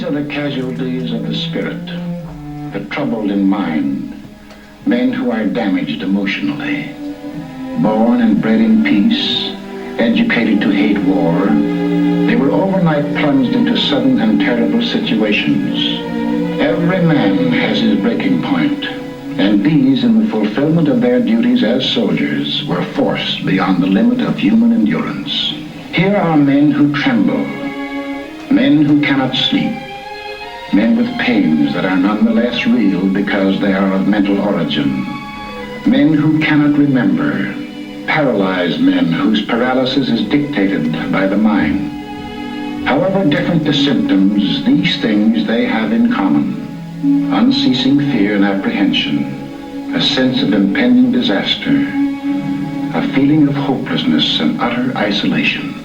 are the casualties of the spirit, the troubled in mind, men who are damaged emotionally, born and bred in peace, educated to hate war. They were overnight plunged into sudden and terrible situations. Every man has his breaking point, and these, in the fulfillment of their duties as soldiers, were forced beyond the limit of human endurance. Here are men who tremble, men who cannot sleep, men with pains that are nonetheless real because they are of mental origin, men who cannot remember, paralyzed men whose paralysis is dictated by the mind. However different the symptoms, these things they have in common: unceasing fear and apprehension, a sense of impending disaster, a feeling of hopelessness and utter isolation.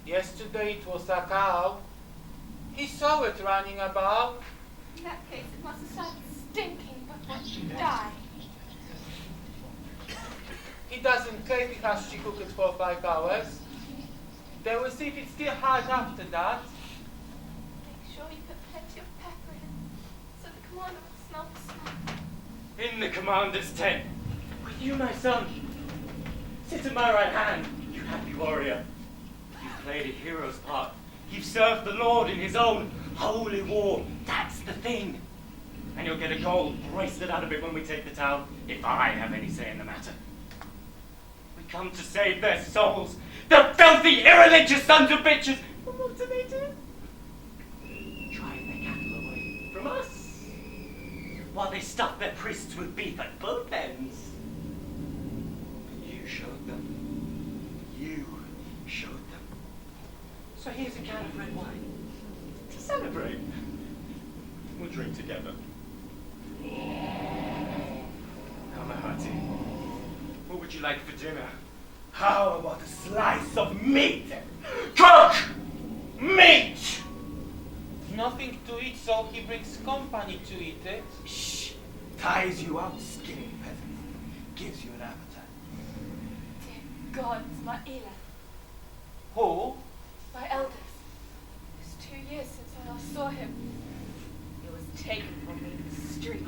Yesterday it was a cow. He saw it running about. In that case, it must have started stinking before she died. He doesn't claim because she cooked it for 5 hours. They will see if it's still hot after that. Make sure you put plenty of pepper in, so the commander will smell the smoke. In the commander's tent, with you, my son. Sit at my right hand, you happy warrior. You've played a hero's part. You've served the Lord in his own holy war. That's the thing. And you'll get a gold bracelet out of it when we take the town, if I have any say in the matter. We come to save their souls, the filthy, irreligious sons of bitches. And what do? Drive their cattle away from us, while they stuff their priests with beef at both ends. You showed them. You showed them. So here's a can of red wine to celebrate. We'll drink together. Now, Mahati, what would you like for dinner? How about a slice of meat? Cook! Meat! Nothing to eat, so he brings company to eat it. Shh! Ties you out, skinny peasant. Gives you an appetite. Dear God, it's my Ela, Who? my eldest. It's 2 years since I last saw him. He was taken from me in the street.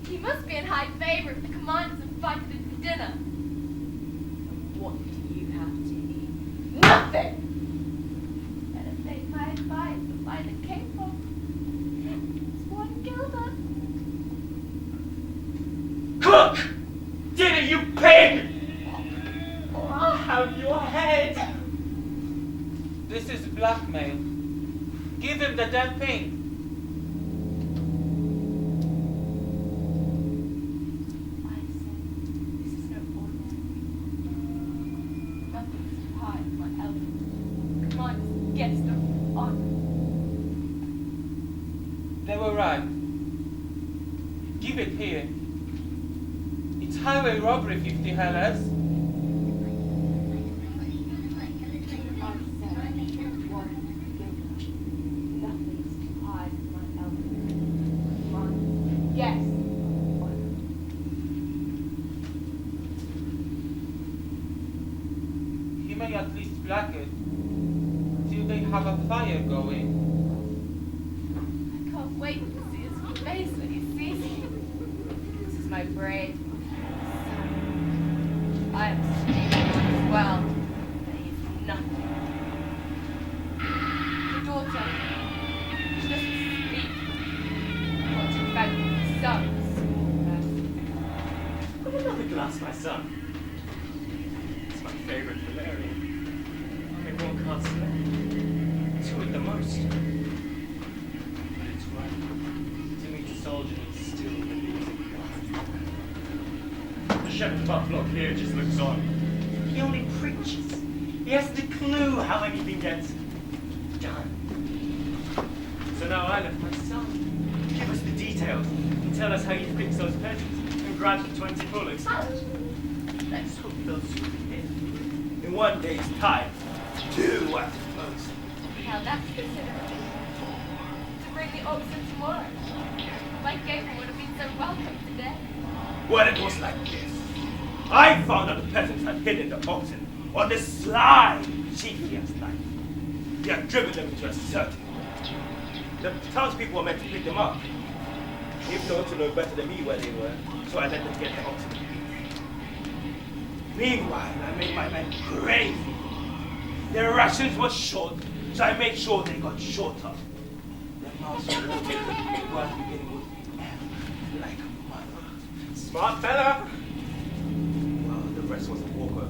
He must be in high favor if the commanders invited him to dinner. And what do you have to eat? Nothing! Better take my advice and find a capo. It's 1 guilder. Cook! Dinner, you pig! Or I'll have your head! This is blackmail. Give him the damn thing. I say, this is no ordinary thing. Nothing is too high for my elders. Commanders, guest of honor. They were right. Give it here. It's highway robbery, 50 hellas. I said, 1 guilder. Nothing is too high for my elders. Commanders, guest of honor. He may at least black it till they have a fire going. I can't wait to see his face when he sees me. This is my brave son. I am sleeping as well, but he's nothing. The daughter, she doesn't speak. What in fact the son Have another glass, my son. It's my favorite Valerian. Only 1 can't slay. 2 at the most. But it's right to meet a soldier that still believes in God. The shepherd Buffalo here just looks on. He only preaches. He hasn't a clue how anything gets done. So now I left my son. Give us the details and tell us how you fix those peasants and grab the 20 bullets. Let's hope they'll soon be in. In 1 day's time. 2 at most. Now that's considerate. To bring the oxen tomorrow. My gable would have been so welcome today. Well, it was like this. I found out the peasants had hidden the oxen on the sly Chifia's night. He had driven them into a certainty. The townspeople were meant to pick them up. If no one to know better than me where they were, so I let them get the oxen. Meanwhile, I made my men crazy. Their rations were short, so I made sure they got shorter. Their mouths were watered, they weren't beginning with M like a mother. Smart fella! Well, the rest was a walkover.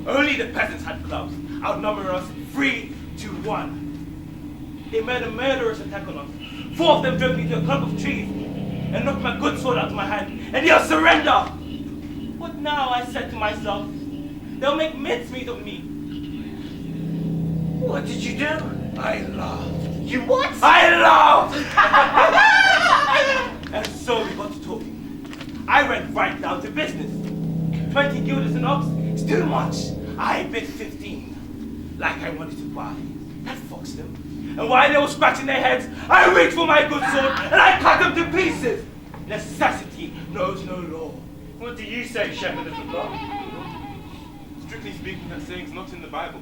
Only the peasants had clubs, outnumber us 3 to 1. They made a murderous attack on us. 4 of them drove me to a clump of trees and knocked my good sword out of my hand, and they'll surrender! What now, I said to myself, they'll make mincemeat of me. What did you do? I laughed. You what? I laughed! And so we got to talking. I went right down to business. 20 guilders an ox is too much. I bid 15. Like I wanted to buy. That foxed them. And while they were scratching their heads, I reached for my good sword and I cut them to pieces. Necessity knows no law. What do you say, shepherd of the flock? Strictly speaking, that saying's not in the Bible.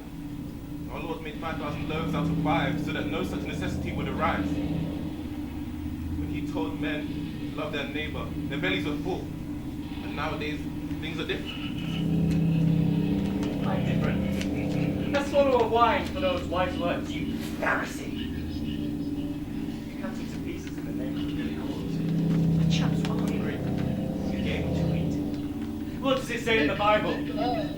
Our Lord made 5,000 loaves out of 5 so that no such necessity would arise. When he told men to love their neighbor, their bellies were full. And nowadays, things are different. I'm different. Let's swallow a wine for those wise words, you Pharisee. You cut them to pieces and What does it say in the Bible?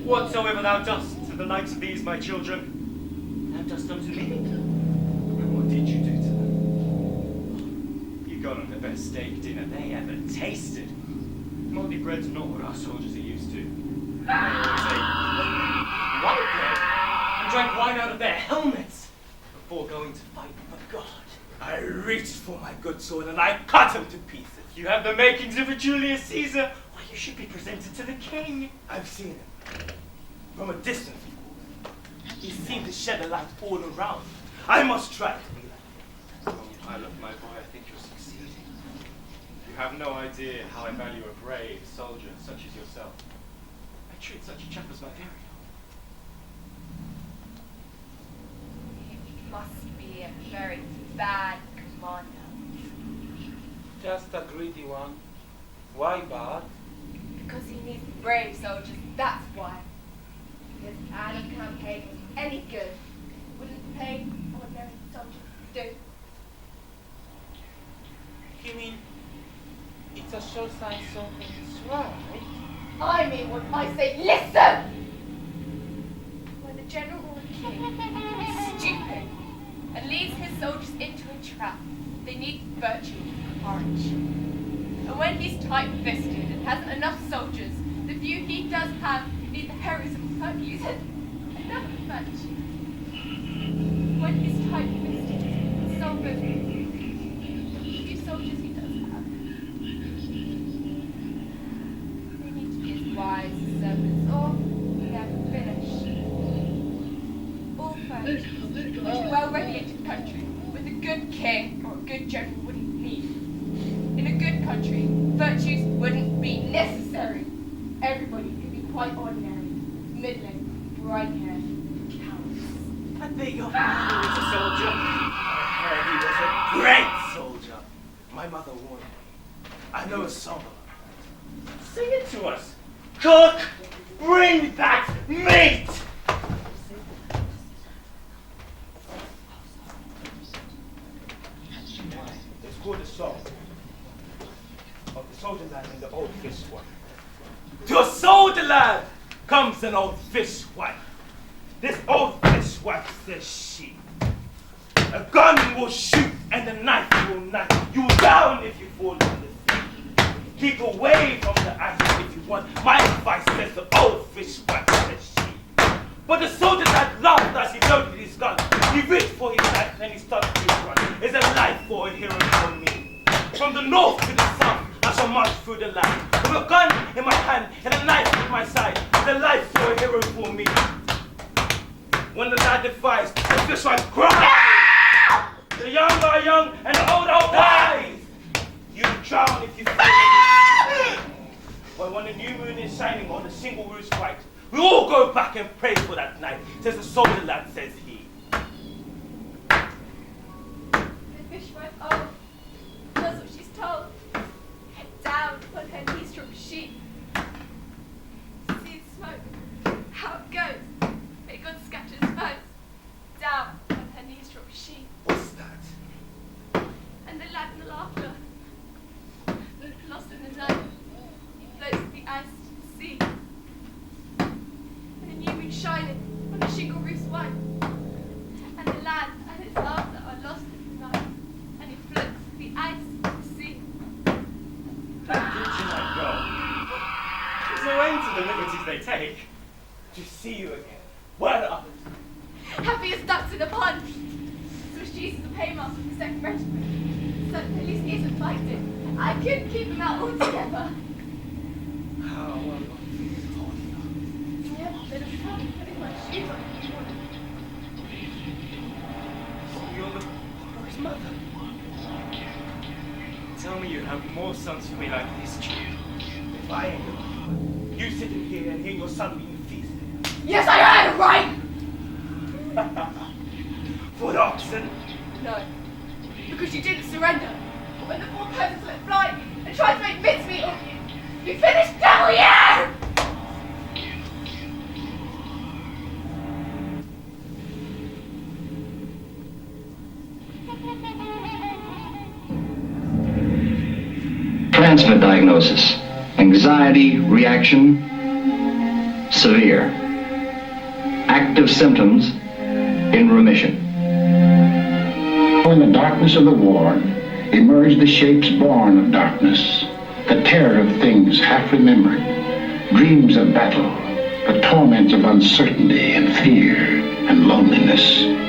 Whatsoever thou dost to the likes of these, my children, thou dost unto me. And what did you do to them? You got them the best steak dinner they ever tasted. Moldy bread's not what our soldiers are used to. They always ate white bread and drank wine out of their helmets before going to fight for God. I reached for my good sword and I cut him to pieces. You have the makings of a Julius Caesar. Why, you should be presented to the king. I've seen him. From a distance, of course. He seemed to shed a light all around. I must try to be like him. Oh, Pilot, my boy, I think you're succeeding. You have no idea how I value a brave soldier such as yourself. I treat such a chap as my very own. He must be a very bad commander. Just a greedy one. Why bad? Because he needs brave soldiers, that's why. His Adam campaign was any good, wouldn't pay ordinary soldiers to do. You mean it's a sure sign something's right? I mean what I say, listen! When the general or the king is stupid and leads his soldiers into a trap, they need virtue and courage. And when he's tight-fisted and hasn't enough soldiers, the few he does have need the heroism of use it. Enough virtue. When he's tight-fisted and sobered, the few soldiers he does have, they need to be as wise as servants, or never finish. All virtues, which a well-regulated country with a good king or a good general wouldn't need. In a good country, virtues wouldn't be necessary. Everybody could be quite ordinary, middling, bright-haired cowards. I think your father was a soldier. I heard he was a great soldier. My mother warned me. I know a song about it. Sing it to us. Cook, bring that meat! It's called a song of the soldier lad and the old fish wife. To a soldier lad comes an old fish wife. This old fish wife says she. A gun will shoot and a knife will knife. You down if you fall in the sea. Keep away from the ice if you want. My advice says the old fish wife says she. But the soldier lad laughed as he loaded his gun. He reached for his knife and he started to run. It's a life for a hero for me. From the north to the south, I shall march through the land. With a gun in my hand and a knife in my side. It's a life for a hero for me. When the lad defies, the fishwife cries. The young are young and the old dies. You drown if you fail. But when the new moon is shining on the single roof's white, we all go back and pray for that night, says the soldier lad, says he. The fishwife, oh, does what she's told. Head down on her knees from a sheep. See the smoke, how it goes. May God scatter his foes. Down on her knees from a sheep. What's that? And the lad and the laughter. Lost in the night, he floats the ice to the sea. And the new moon shining on the shingle roof's white. And the lad and his laughter are lost in the night. And he floats the ice to the sea. That preaching I go. There's no end to the liberties they take. To see you again. Well up. Happy as ducks in a pond. So Jesus the paymaster of the second regiment. So at least he isn't fighting. I couldn't keep him out altogether. How well your feet is holding up. Yeah, but I'm probably putting my shoes on this morning. So you're the boy's mother. Tell me you have more sons for me like this, Jude. If I ain't the one, you sitting here and hear your son being feasted. Yes, I had it right! Foot oxen. No, because you didn't surrender. But when the poor peasants let fly and tried to make mincemeat of you, you finished devil, yeah! Plans for diagnosis: anxiety, reaction, severe. Active symptoms in remission. In the darkness of the war emerged the shapes born of darkness, the terror of things half remembered, dreams of battle, the torments of uncertainty and fear and loneliness.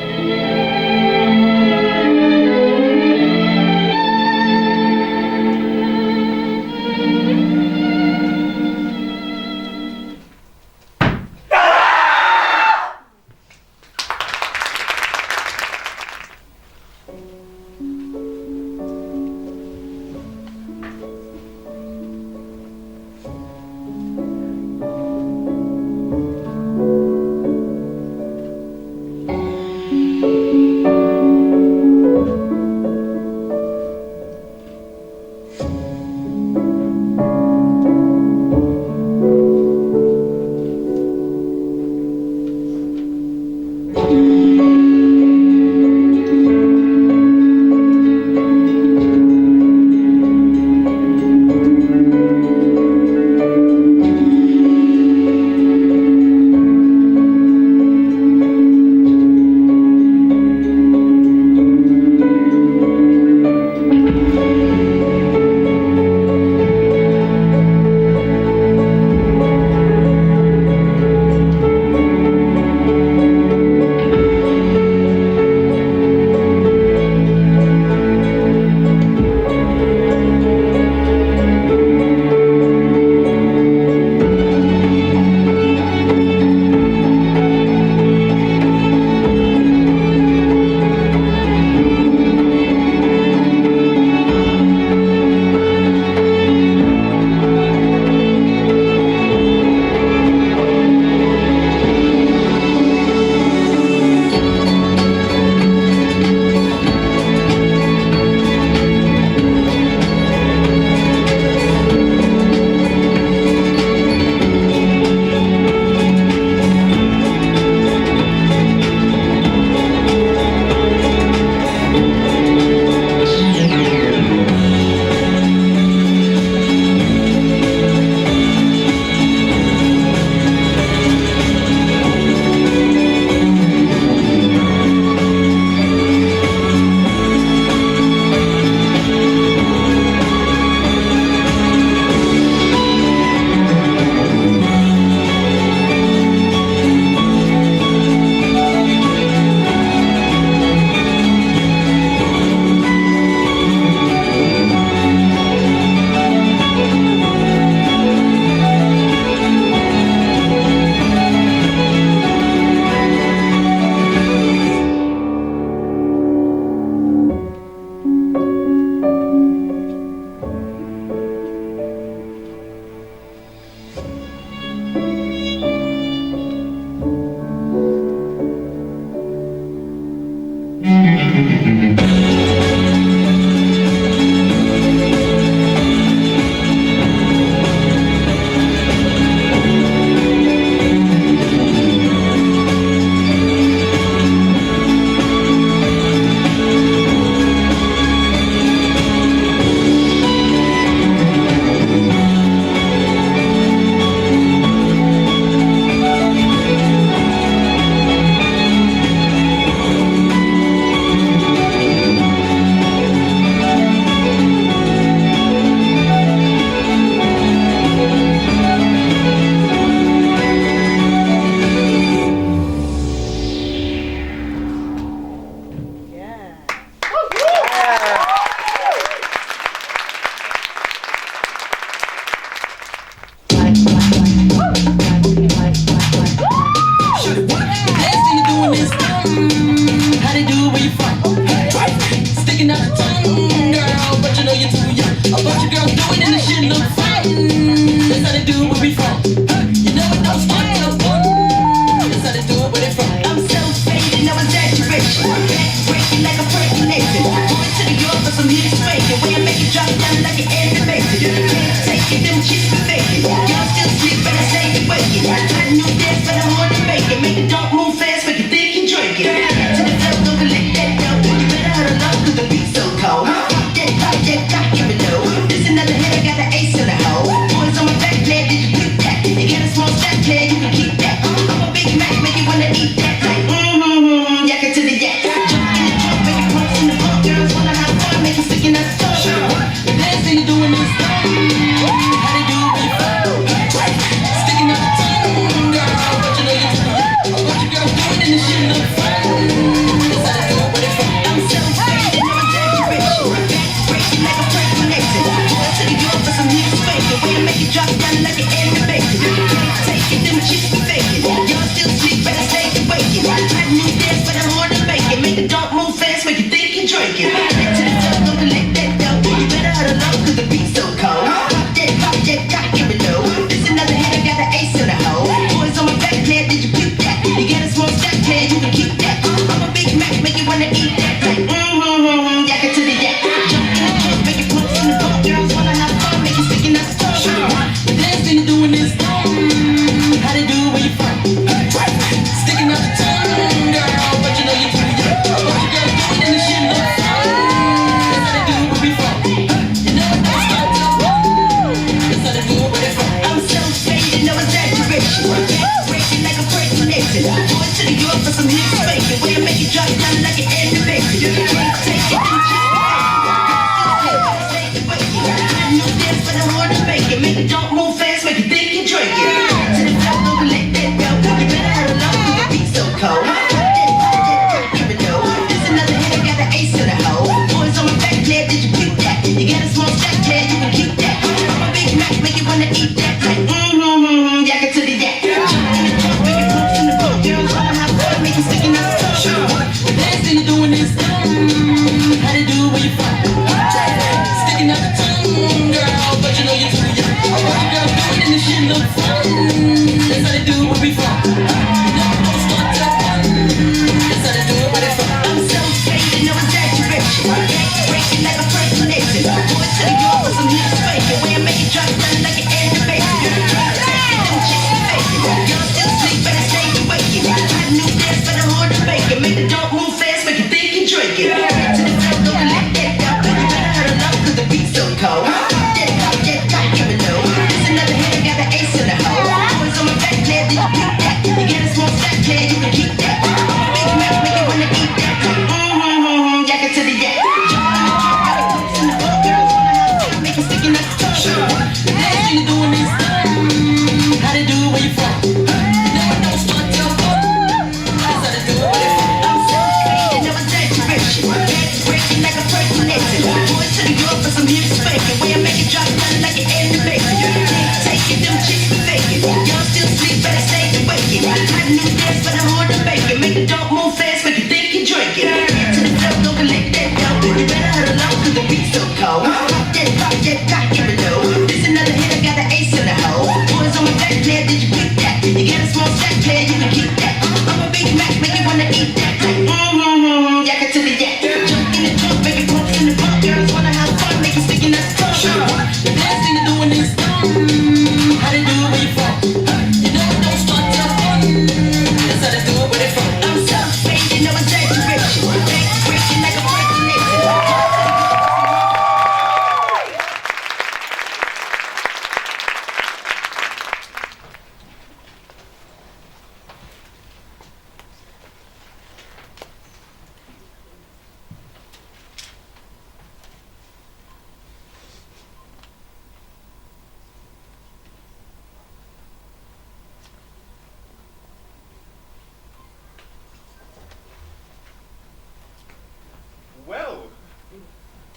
Well,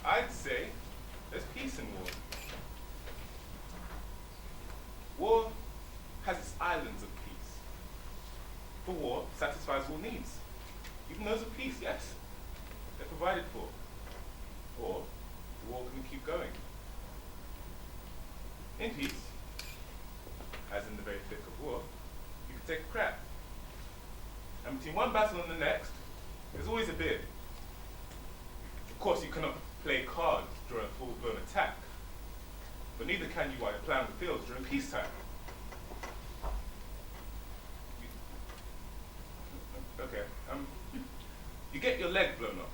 I'd say there's peace in war. War has its islands of peace. For war satisfies all needs. Even those of peace, yes, they're provided for. Or the war can keep going. In peace, as in the very thick of war, you can take a crap. And between one battle and the next, there's always a bid. Of course, you cannot play cards during a full-blown attack, but neither can you while you're playing the fields during peacetime. You get your leg blown off,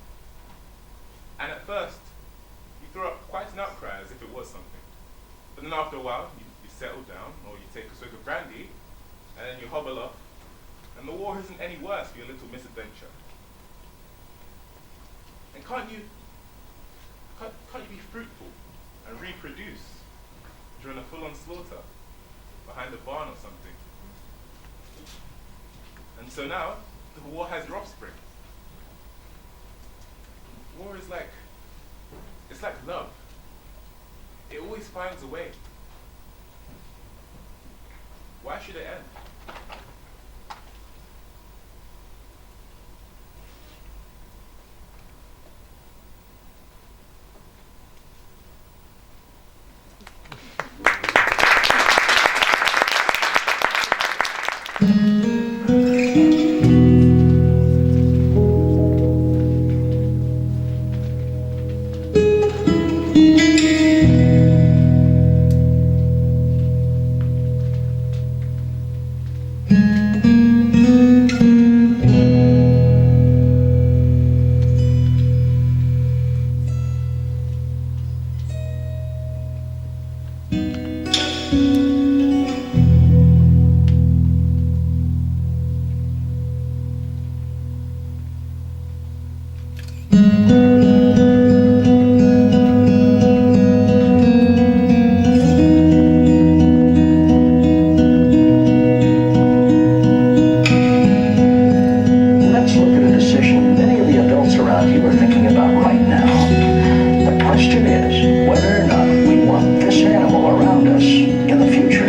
and at first, you throw up quite an outcry as if it was something. But then after a while, you settle down, or you take a swig of brandy, and then you hobble off, and the war isn't any worse for your little misadventure. And can't you be fruitful and reproduce during a full-on slaughter behind a barn or something? And so now, the war has your offspring. it's like love. It always finds a way. Why should it end? Let's look at a decision many of the adults around you are thinking about right now. The question is whether or not we want this animal around us in the future.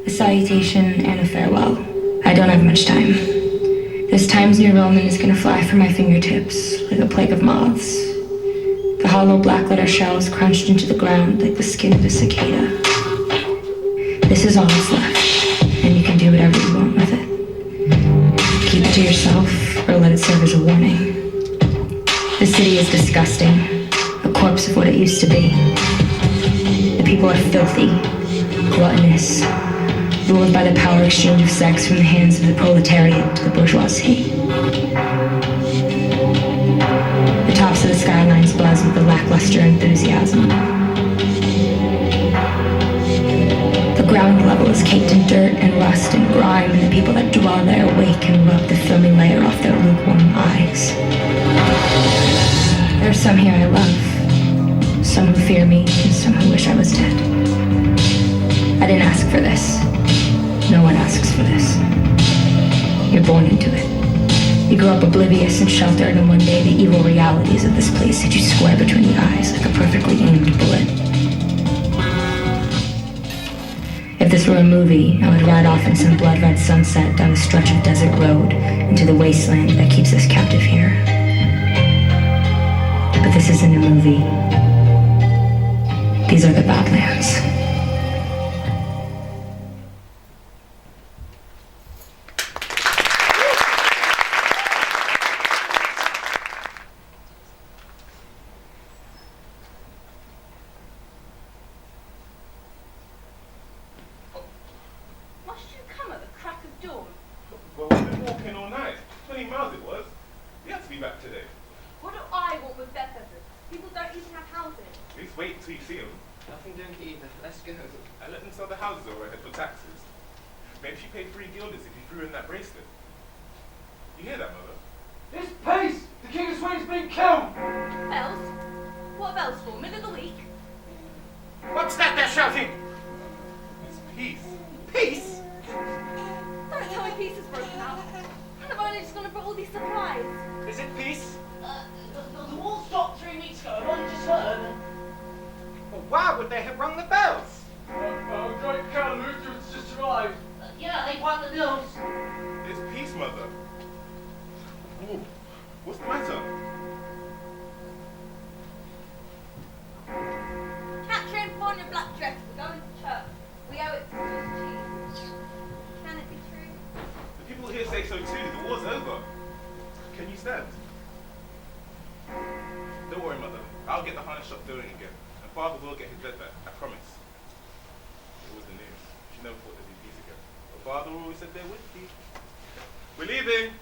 A salutation and a farewell. I don't have much time. This Times New Roman is gonna fly from my fingertips like a plague of moths. The hollow black letter shells crunched into the ground like the skin of a cicada. This is all that's left, and you can do whatever you want with it. Keep it to yourself, or let it serve as a warning. The city is disgusting, a corpse of what it used to be. The people are filthy, gluttonous, ruled by the power exchange of sex from the hands of the proletariat to the bourgeoisie. The tops of the skylines buzz with a lackluster enthusiasm. The ground level is caked in dirt and rust and grime, and the people that dwell there wake and rub the filmy layer off their lukewarm eyes. There are some here I love, some who fear me, and some who wish I was dead. I didn't ask for this. No one asks for this. You're born into it. You grow up oblivious and sheltered, and one day the evil realities of this place hit you square between the eyes like a perfectly aimed bullet. If this were a movie, I would ride off in some blood-red sunset down a stretch of desert road into the wasteland that keeps us captive here. But this isn't a movie. These are the Badlands. Must you come at the crack of dawn? Well, we've been walking all night. 20 miles it was. We had to be back today. What do I want with Bethesda? People don't even have houses. At least wait until you see them. Nothing doing either. Let's go. I let them sell the houses overhead for taxes. Maybe she paid 3 guilders if you threw in that bracelet. You hear that, Mother? This peace! The King of Sweden's been killed! Bells? What are bells for? Middle of the week? What's that they're shouting? It's peace. Peace? Don't tell me peace has broken out. And I've only just gone and brought all these supplies. Is it peace? The war stopped 3 weeks ago. I've only just heard. Well, why would they have rung the bells? Great Colonel Luther's just arrived. Yeah, they won the bills. It's peace, Mother. Ooh, what's the matter? Catherine, put on your black dress. We're going to church. We owe it to Jesus. Can it be true? The people here say so too. The war's over. Can you stand? Don't worry, Mother. I'll get the harness shop going again. And Father will get his bed back. I promise. It was the news. She never thought there'd be peace again. But Father always said there would be. We're leaving.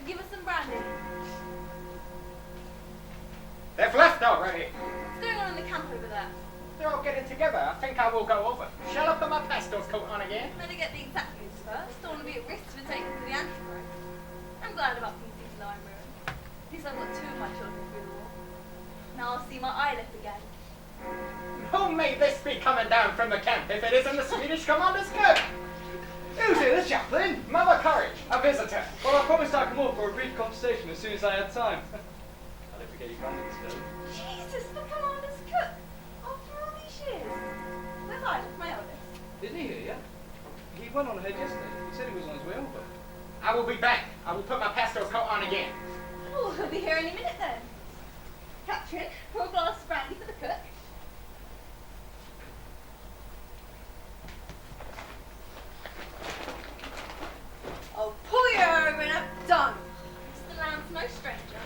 Give us some brandy. They've left already. What's going on in the camp over there? They're all getting together. I think I will go over. Shall I put my pastor's coat on again? Better get the exact news first. Don't want to be at risk for taking to the Antichrist. I'm glad about things even though I'm ruined. At least I've got 2 of my children through the war. Now I'll see my Eilif again. Who may this be coming down from the camp if it isn't the Swedish commander's cook? Who's here, the chaplain? Mother Courage, a visitor. Well, I promised I'd come over for a brief conversation as soon as I had time. I'll never forget you granted this film. Jesus, the commander's cook! After all these years. Where's Eilif, my eldest? Isn't he here yet? He went on ahead yesterday. He said he was on his way over. I will be back. I will put my pastor's coat on again. Oh, he'll be here any minute then. Catherine, pour a glass of brandy for the cook. I'll pull you over and have done. Mr. Lamb's no stranger.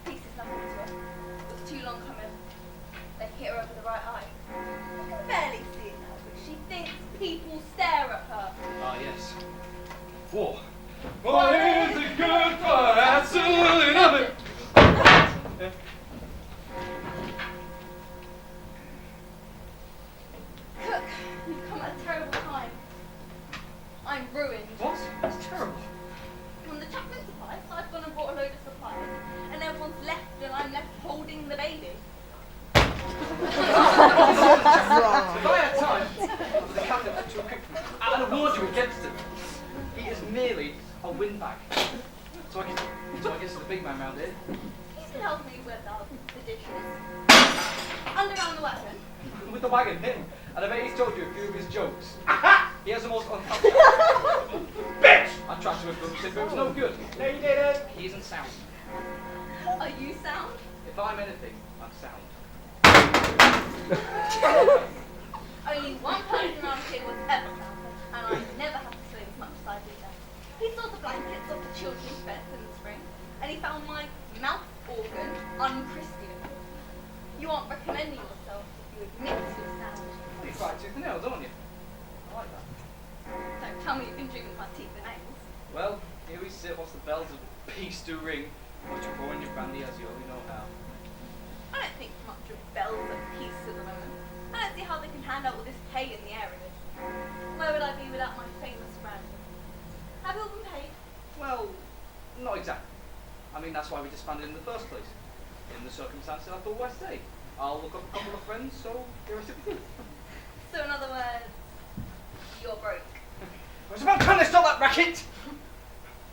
Peace is nothing to her. It was too long coming. They hit her over the right eye. I can barely see it now, but she thinks people stare at her. Ah, yes. War. What is it good for? Absolutely nothing. Cook, you've come at a terrible time. I'm ruined. What? That's terrible. From the chaplain supplies, I've gone and brought a load of supplies, and everyone's left, and I'm left holding the baby. If I had time, the captain to a cook, I'd have warned you against him. He is merely a windbag. So I guess the big man round here. You can help me with the dishes. Underground the wagon. With the wagon, him. And I bet he's told you a few of his jokes. He has the most Bitch! I tried to influence him, but it was no good. No, you didn't. He isn't sound. Are you sound? If I'm anything, I'm sound. Only one person around here was ever sound, and I never had to sleep as much as I did then. He saw the blankets of the children's beds in the spring, and he found my mouth organ unchristian. You aren't recommending yourself if you admit you're sound. You fight tooth and nail, don't you? I like that. Don't tell me you've been drinking my teeth and nails. Well, here we sit whilst the bells of peace do ring. What you pour in your brandy as you only know how. I don't think much of bells of peace at the moment. I don't see how they can hand out all this pay in the area. Where would I be without my famous brandy? Have you all been paid? Well, not exactly. I mean, that's why we disbanded in the first place. In the circumstances I thought West Day. I'll look up a couple of friends, so here I sit with you. So in other words, you're broke. I was about time to stop that racket!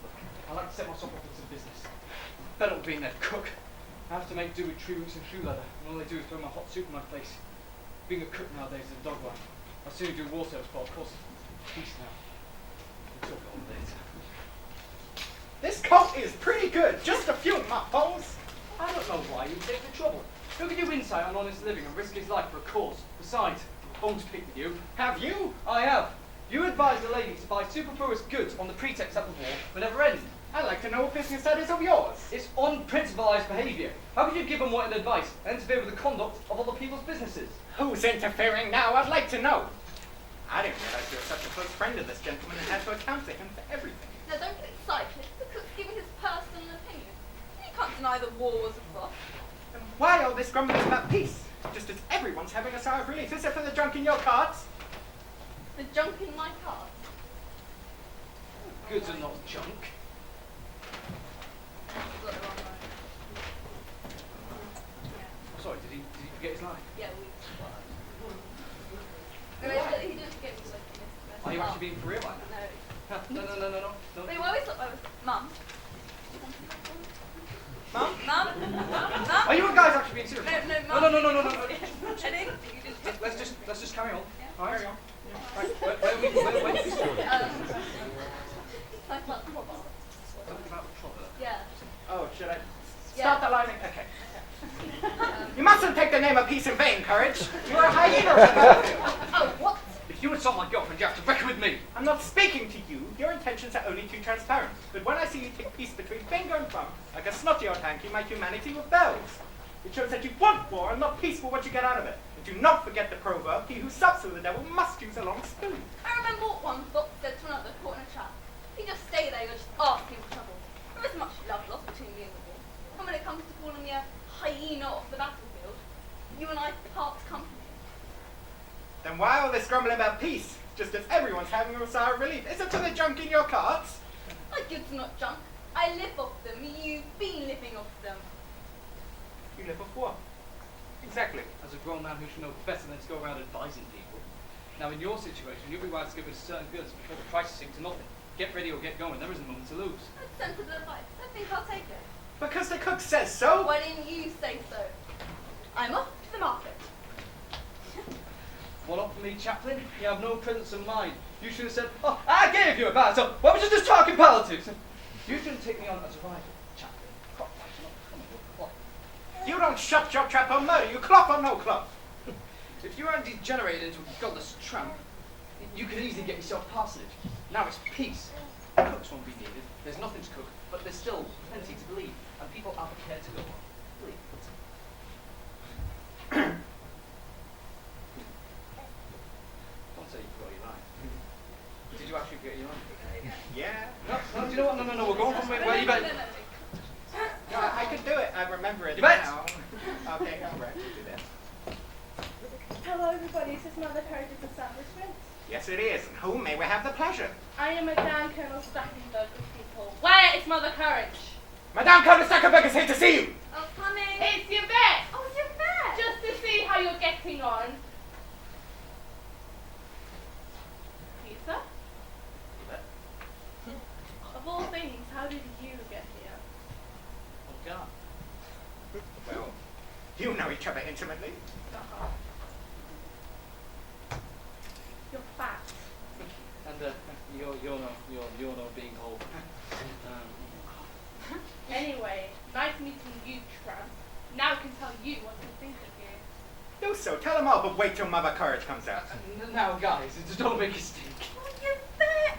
Look, I like to set myself up with some business. Better than being their cook. I have to make do with tree roots and shoe leather, and all they do is throw my hot soup in my face. Being a cook nowadays is a dog life. I'll soon do war service, but of course, peace now. We'll talk on later. This coat is pretty good. Just a few mouthfuls. I don't know why you would take the trouble. Who can do insight on honest living and risk his life for a cause? Besides, I won't speak with you. Have you? I have. You advised the lady to buy superfluous goods on the pretext that the war would never end. I'd like to know what business that is of yours. It's unprincipilised behaviour. How could you give unwanted advice and interfere with the conduct of other people's businesses? Who's interfering now? I'd like to know. I didn't realize you were such a close friend of this gentleman and had to account to him for everything. Now don't get excited. The cook's giving his personal opinion. You can't deny the war was a flop. And why all this grumbling about peace? Just as everyone's having a sigh of relief. Is it for the junk in your carts? The junk in my cart. Goods are not junk. You got the wrong line. Sorry, did he forget his line? Yeah, he didn't forget me like this. Are you actually being for real right now? No. They always thought I was Mum. Mum? Mum? Are you guys actually being serious? No, Mum. No. I didn't think you did. Let's just carry on. Yeah. All right. Carry on. Right. Where did we start? Like what? Talking about the trouble. Yeah. Oh, should I Yeah. start the lining? Okay. You mustn't take the name of peace in vain, Courage. You are a hyena of the battlefield. Oh, what? If you insult my girlfriend, you have to reckon with me. I'm not speaking to you. Your intentions are only too transparent. But when I see you take peace between finger and thumb, like a snotty old hanky, my humanity rebels. It shows that you want war and not peace for what you get out of it. And do not forget the proverb, he who sups with the devil must use a long spoon. I remember what one fox said to another caught in a trap. If you just stay there, you're just asking for trouble. There isn't much love lost between me and the war. And when it comes to calling me a hyena off the battlefield, you and I part company. Then why all this grumbling about peace? Just as everyone's having a sigh of relief. Is it for the junk in your carts? My goods are not junk. I live off them. You've been living off them. You live off what? Exactly. As a grown man who should know better than to go around advising people. Now, in your situation, you'll be wise to give us certain goods before the prices sink to nothing. Get ready or get going. There isn't a moment to lose. That's sensible advice. I think I'll take it. Because the cook says so. Why didn't you say so? I'm off to the market. One up for me, Chaplain. You have no presence of mind. You should have said, "Oh, I gave you a bat, so what was you just talking politics?" You shouldn't take me on as a rival, Chaplain. You don't shut your trap or murder. You cloth or no cloth. If you hadn't degenerated into a godless tramp, you could easily get yourself parsonage. Now it's peace. Cooks won't be needed. There's nothing to cook, but there's still plenty to believe, and people are prepared to go on. Believe. Don't say you forgot your line. Did you actually forget your line? Yeah. No, do you know what? No, we're going from where you bet. No, I could do it. I remember it You bet. now. Okay, all right, we'll do that. Hello everybody, is this Mother Courage's establishment? Yes, it is. And whom may we have the pleasure? I am Madame Colonel Stackenberg of people. Where is Mother Courage? Madame Colonel Stackenberg is here to see you. Oh, coming. It's your vet! Oh, it's your vet. Just to see how you're getting on. Peter? Of all things, how did you get here? You know each other intimately. Uh-huh. You're fat. And you're no being old. Anyway, nice meeting you, tramp. Now I can tell you what I think of you. Do so. Tell them all, but wait till Mother Courage comes out. Now, guys, just don't make a stink. Oh, you bet!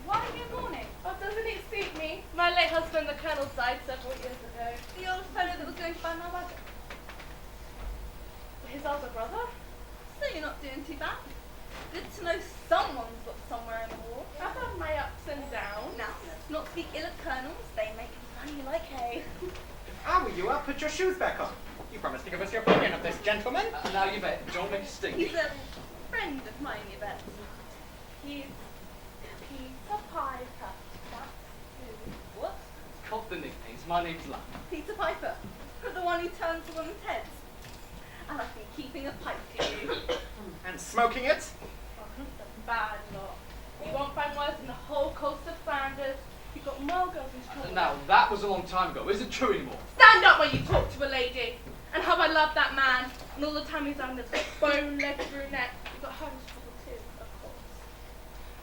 Why are you mourning? Oh, doesn't it suit me? My late husband, the Colonel, died several years ago. The old fellow that was going to buy my wagon. His older brother? So you're not doing too bad. Good to know someone's got somewhere in the war. I've had my ups and downs. Now, let's not speak ill of colonels. They make money like hay. If I were you, I'll put your shoes back on. You promised to give us your opinion of this gentleman. Now, you bet. Don't make a stink. He's a friend of mine, you bet. He's Peter Piper. That's who. What? Cop the nicknames. My name's Lamb. Peter Piper. The one who turns the women's heads. And I've been keeping a pipe for you. And smoking it? Oh, it's a bad lot. You won't find worse than the whole coast of Flanders. You've got more girls in trouble. Now, that was a long time ago. Is it true anymore? Stand up when you talk to a lady. And how I love that man. And all the time he's on this bone-legged brunette. You've got her in trouble too, of course.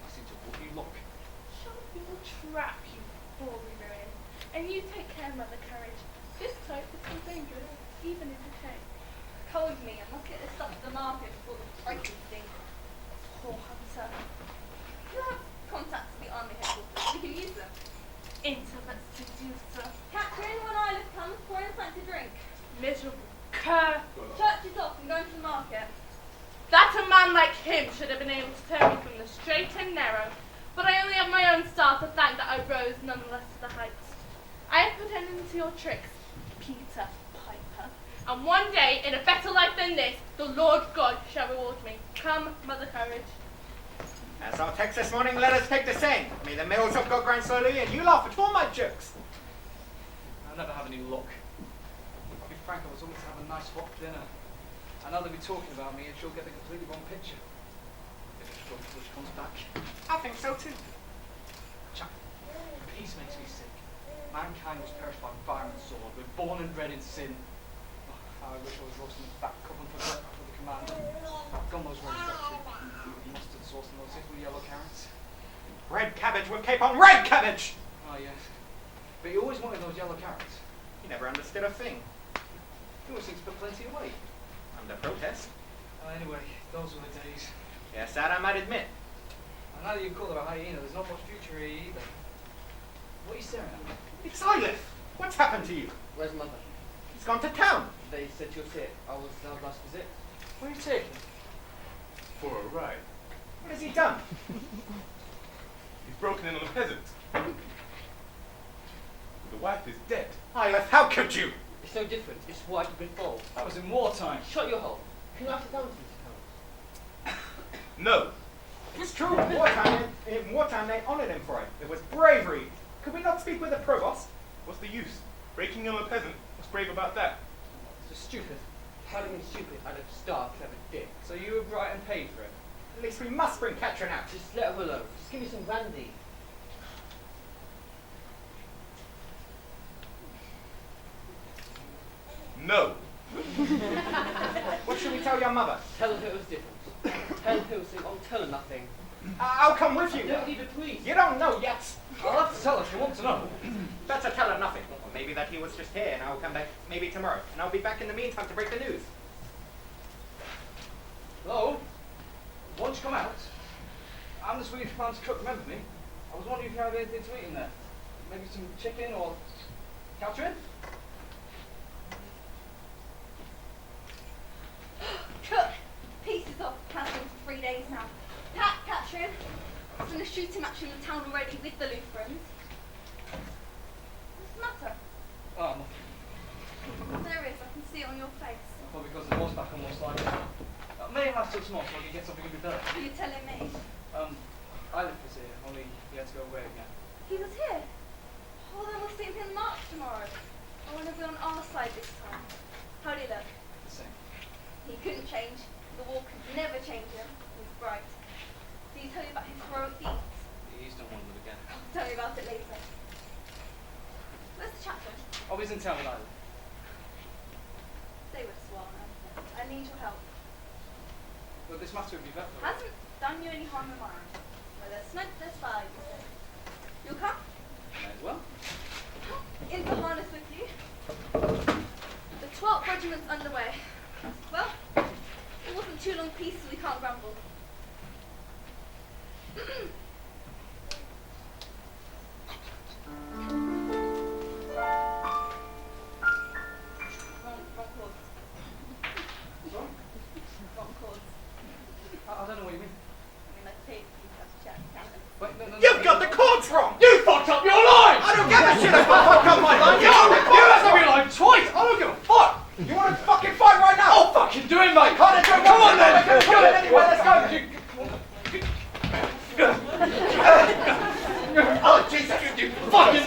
I seem to walk you lock. Shut up, you will trap you, Bory ruin. And you take care, Mother Courage. This type is too dangerous, even if you take. Come with me, I must get this stuff to the market before the prices sink. Poor hunter. You have contacts at the army headquarters. We can use them. Intimate seducer. Catherine, when Isla comes, pour in something to drink. Miserable cur. Church is off, I'm going to the market. That a man like him should have been able to turn me from the straight and narrow. But I only have my own star to thank that I rose nonetheless to the heights. I have put an end to your tricks, Peter Piper. And one day, in a better life than this, the Lord God shall reward me. Come, Mother Courage. As our text this morning, let us take the same. May the mills of God grind slowly, and you laugh at all my jokes. I'll never have any luck. To be frank, I was always to have a nice hot dinner. And now they'll be talking about me, and she'll get the completely wrong picture. If it's trouble till she comes back. I think so too. Jack, peace makes me sick. Mankind was perished by fire and sword. We're born and bred in sin. Oh, how I wish I was roasting a fat coven for breakfast with the commander. God knows where he's got to. Mustard sauce and those little yellow carrots. Red cabbage with capon, red cabbage! Oh, yes. But he always wanted those yellow carrots. He never understood a thing. He always seemed to put plenty away. Under protest. Anyway, those were the days. Yes, that I might admit. And now that you call her a hyena, there's not much future here either. What are you staring at? It's Eilif. What's happened to you? Where's Mother? He's gone to town. They said she was here. I was our last visit. Where are you taking? For a ride. What has he done? He's broken in on a peasant. The wife is dead. Eilif, how could you? It's so different. It's what I've been told. That was in wartime. Shut your hole. Can you sit down, Mr. No. It's true. In wartime, they honoured him for it. It was bravery. Could we not speak with the provost? What's the use? Breaking in on a peasant? What's brave about that? So stupid. How do you mean stupid? I'd have starved, clever dick. So you were bright and paid for it? At least we must bring Katrin out. Just let her alone. Just give me some brandy. No. What should we tell your mother? Tell her it was different. Tell her so I'll tell her nothing. I'll come with you. Don't need a priest. You don't know yet. I'll have to tell her if you want to know. Better tell her nothing. Or maybe that he was just here and I'll come back maybe tomorrow. And I'll be back in the meantime to break the news. Hello? Won't you come out? I'm the Swedish Plant's cook, remember me? I was wondering if you had anything to eat in there. Maybe some chicken or... Catherine? Cook, pieces off Catherine for 3 days now. Pat, Catherine. It's in a shooting match in the town already with the Lutherans. What's the matter? Oh, nothing. There is, I can see it on your face. Well, because the horseback almost like it. May I have 6 more so I can get something a bit better? Are you telling me? Eilif was here, only he had to go away again. He was here. Oh, then we'll see him in March tomorrow. I want to be on our side this time. How do you look? The same. He couldn't change. The war could never change him. He's bright. Did he tell you about his heroic deeds? He's done one of them again. I'll tell you about it later. Where's the chaplain? Oh, he's in town with Eilif. need your help. Well, this matter would be better. Hasn't done you any harm in mind. Well, let's not this far, you say. You'll come? May as well. Into harness with you. The 12th regiment's underway. Well, it wasn't too long peace, so we can't grumble. I don't know what you mean. You've got the chords wrong! You fucked up your line! I don't give a shit if I fuck up my line! You messed up your line twice! I don't give a fuck! You want to fucking fight right now? I'll fucking do it, mate! Can't do it. Come on then! Let's go anyway, let's go! Oh, Jesus, you fucking...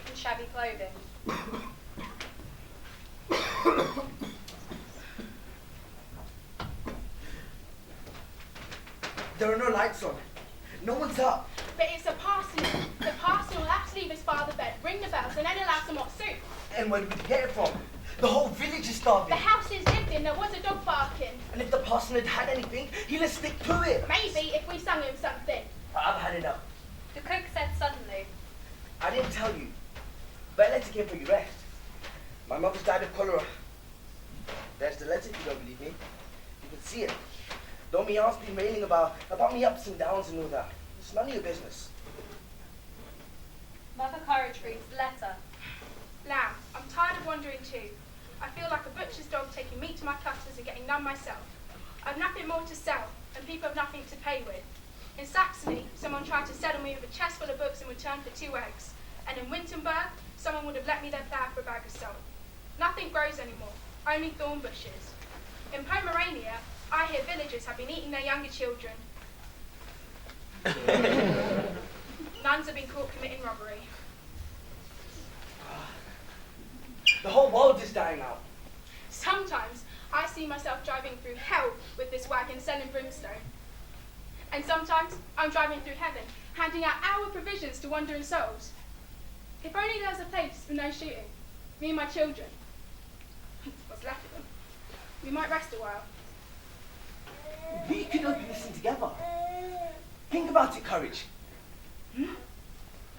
and shabby clothing. There are no lights on. No one's up. But it's a parsonage. The parson will have to leave his father bed, ring the bells, and then he'll have some hot soup. And where do we get it from? The whole village is starving. The house is lived in, there was a dog barking. And if the parson had had anything, he'd have stick to it. Maybe if we sung him something. I've had enough. The cook said suddenly. I didn't tell you. But let's get for your rest. My mother's died of cholera. There's the letter if you don't believe me. You can see it. Don't me ask me railing about me ups and downs and all that. It's none of your business. Mother Courage reads the letter. Lamb, I'm tired of wandering too. I feel like a butcher's dog taking meat to my cutters and getting none myself. I've nothing more to sell, and people have nothing to pay with. In Saxony, someone tried to settle me with a chest full of books in return for 2 eggs. And in Wittenberg, someone would have let me their plough for a bag of salt. Nothing grows anymore, only thorn bushes. In Pomerania, I hear villagers have been eating their younger children. Nuns have been caught committing robbery. The whole world is dying out. Sometimes I see myself driving through hell with this wagon selling brimstone. And sometimes I'm driving through heaven, handing out our provisions to wandering souls. If only there was a place with no shooting, me and my children, what's left of them, we might rest a while. We could all be listening together. Think about it, Courage.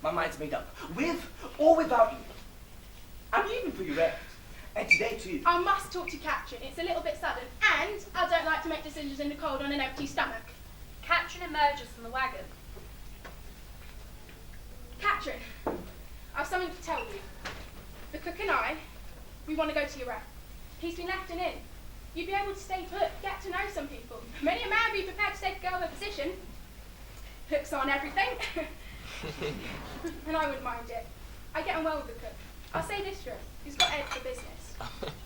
My mind's made up. With or without you. I'm leaving for your rest. And today too. I must talk to Katrin. It's a little bit sudden. And I don't like to make decisions in the cold on an empty stomach. Katrin emerges from the wagon. Katrin, I've something to tell you. The cook and I, we want to go to Europe. He's been left an inn. You'd be able to stay put, get to know some people. Many a man be prepared to take a girl of a position. Hooks on everything. And I wouldn't mind it. I get on well with the cook. I'll say this for him. He's got head for business.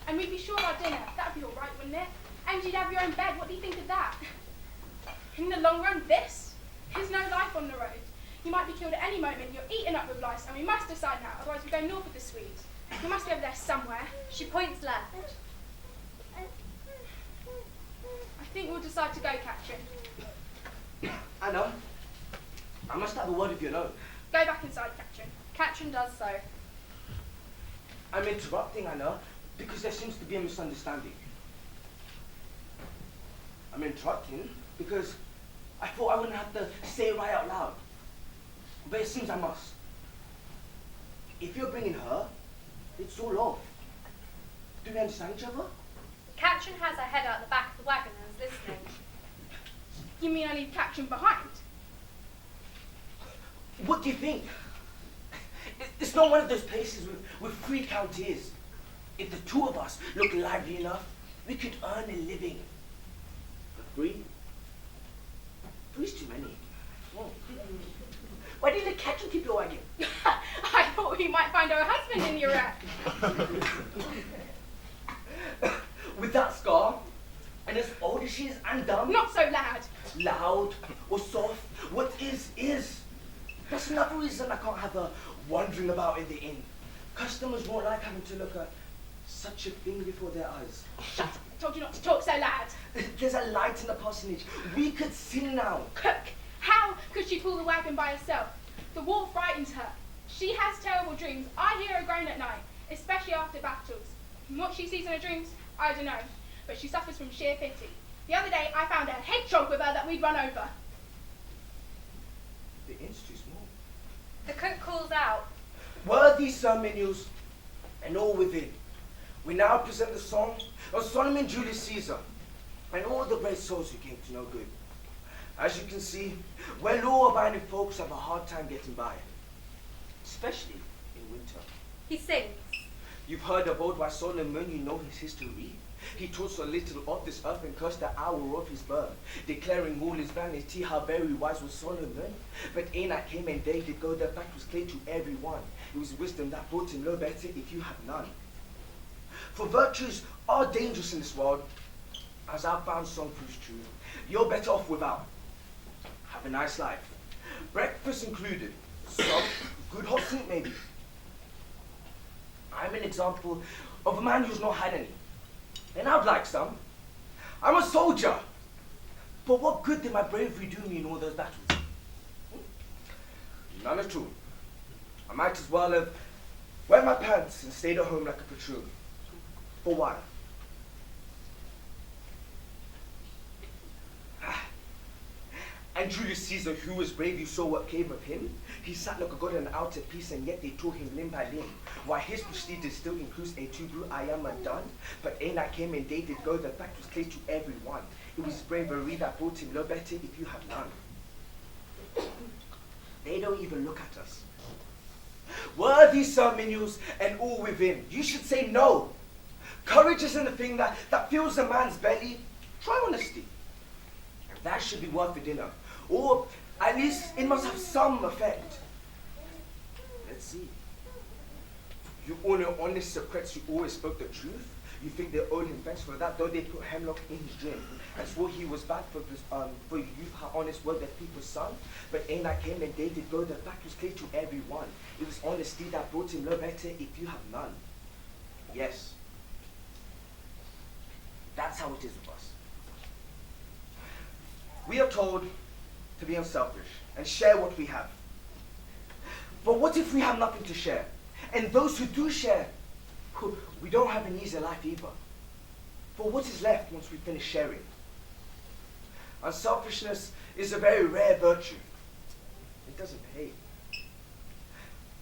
And we'd be sure our dinner. That'd be all right, wouldn't it? And you'd have your own bed. What do you think of that? In the long run, this is no life on the road. You might be killed at any moment. You're eaten up with lice, and we must decide now. Otherwise, we go north of the Swedes. We must be over there somewhere. She points left. I think we'll decide to go, Katrin. Anna, I must have a word of your own. Go back inside, Katrin. Katrin does so. I'm interrupting, Anna, because there seems to be a misunderstanding. I'm interrupting because I thought I wouldn't have to say it right out loud. But it seems I must. If you're bringing her, it's all off. Do we understand each other? Katrin has her head out the back of the wagon and is listening. You mean I leave Katrin behind? What do you think? It's not one of those places with free counties. If the two of us look lively enough, we could earn a living. But free? Free's too many. Oh. Why didn't the Katrin keep your wagon? I thought we might find her a husband in Europe. With that scar, and as old as she is and dumb. Not so loud. Loud or soft, what is. That's another reason I can't have her wandering about in the inn. Customers won't like having to look at such a thing before their eyes. Shut up. I told you not to talk so loud. There's a light in the parsonage. We could sing now. Cook, how could she pull the wagon by herself? The war frightens her. She has terrible dreams. I hear her groan at night, especially after battles. And what she sees in her dreams, I don't know. But she suffers from sheer pity. The other day, I found a hedgehog with her that we'd run over. The inn's too small. The cook calls out. Worthy Sir Minions, and all within, we now present the song of Solomon Julius Caesar, and all the great souls who came to know good. As you can see, we're law-abiding folks have a hard time getting by, especially in winter. He sings. You've heard of old wise Solomon, you know his history. He taught so little of this earth and cursed the hour of his birth, declaring all his vanity, how very wise was Solomon. But Enoch came and they did go, the fact was clear to everyone. It was wisdom that brought him no better if you have none. For virtues are dangerous in this world, as our found song proves true. You're better off without. Have a nice life. Breakfast included. Some good hot soup maybe. I'm an example of a man who's not had any. And I'd like some. I'm a soldier. But what good did my bravery do me in all those battles? None at all. I might as well have wear my pants and stayed at home like a patroon. For why? And Julius Caesar, who was brave, you saw what came of him. He sat like a god in an outer peace, and yet they tore him limb by limb. While his prestige still includes a tubu, I am undone. But in I came and they did go, the fact was clear to everyone. It was bravery that brought him low better if you have none. They don't even look at us. Worthy Sir Minions and all within, you should say no. Courage isn't a thing that fills a man's belly. Try honesty. And that should be worth a dinner. Or at least it must have some effect. Let's see. You all know honest secrets, you always spoke the truth. You think they owed him thanks for that, though they put hemlock in his drink. And swore he was bad for youth, how honest were the people's son. But in I came and they did go, the fact was clear to everyone. It was honesty that brought him low better if you have none. Yes. That's how it is with us. We are told to be unselfish and share what we have. But what if we have nothing to share? And those who do share, we don't have an easy life either. For what is left once we finish sharing? Unselfishness is a very rare virtue. It doesn't pay.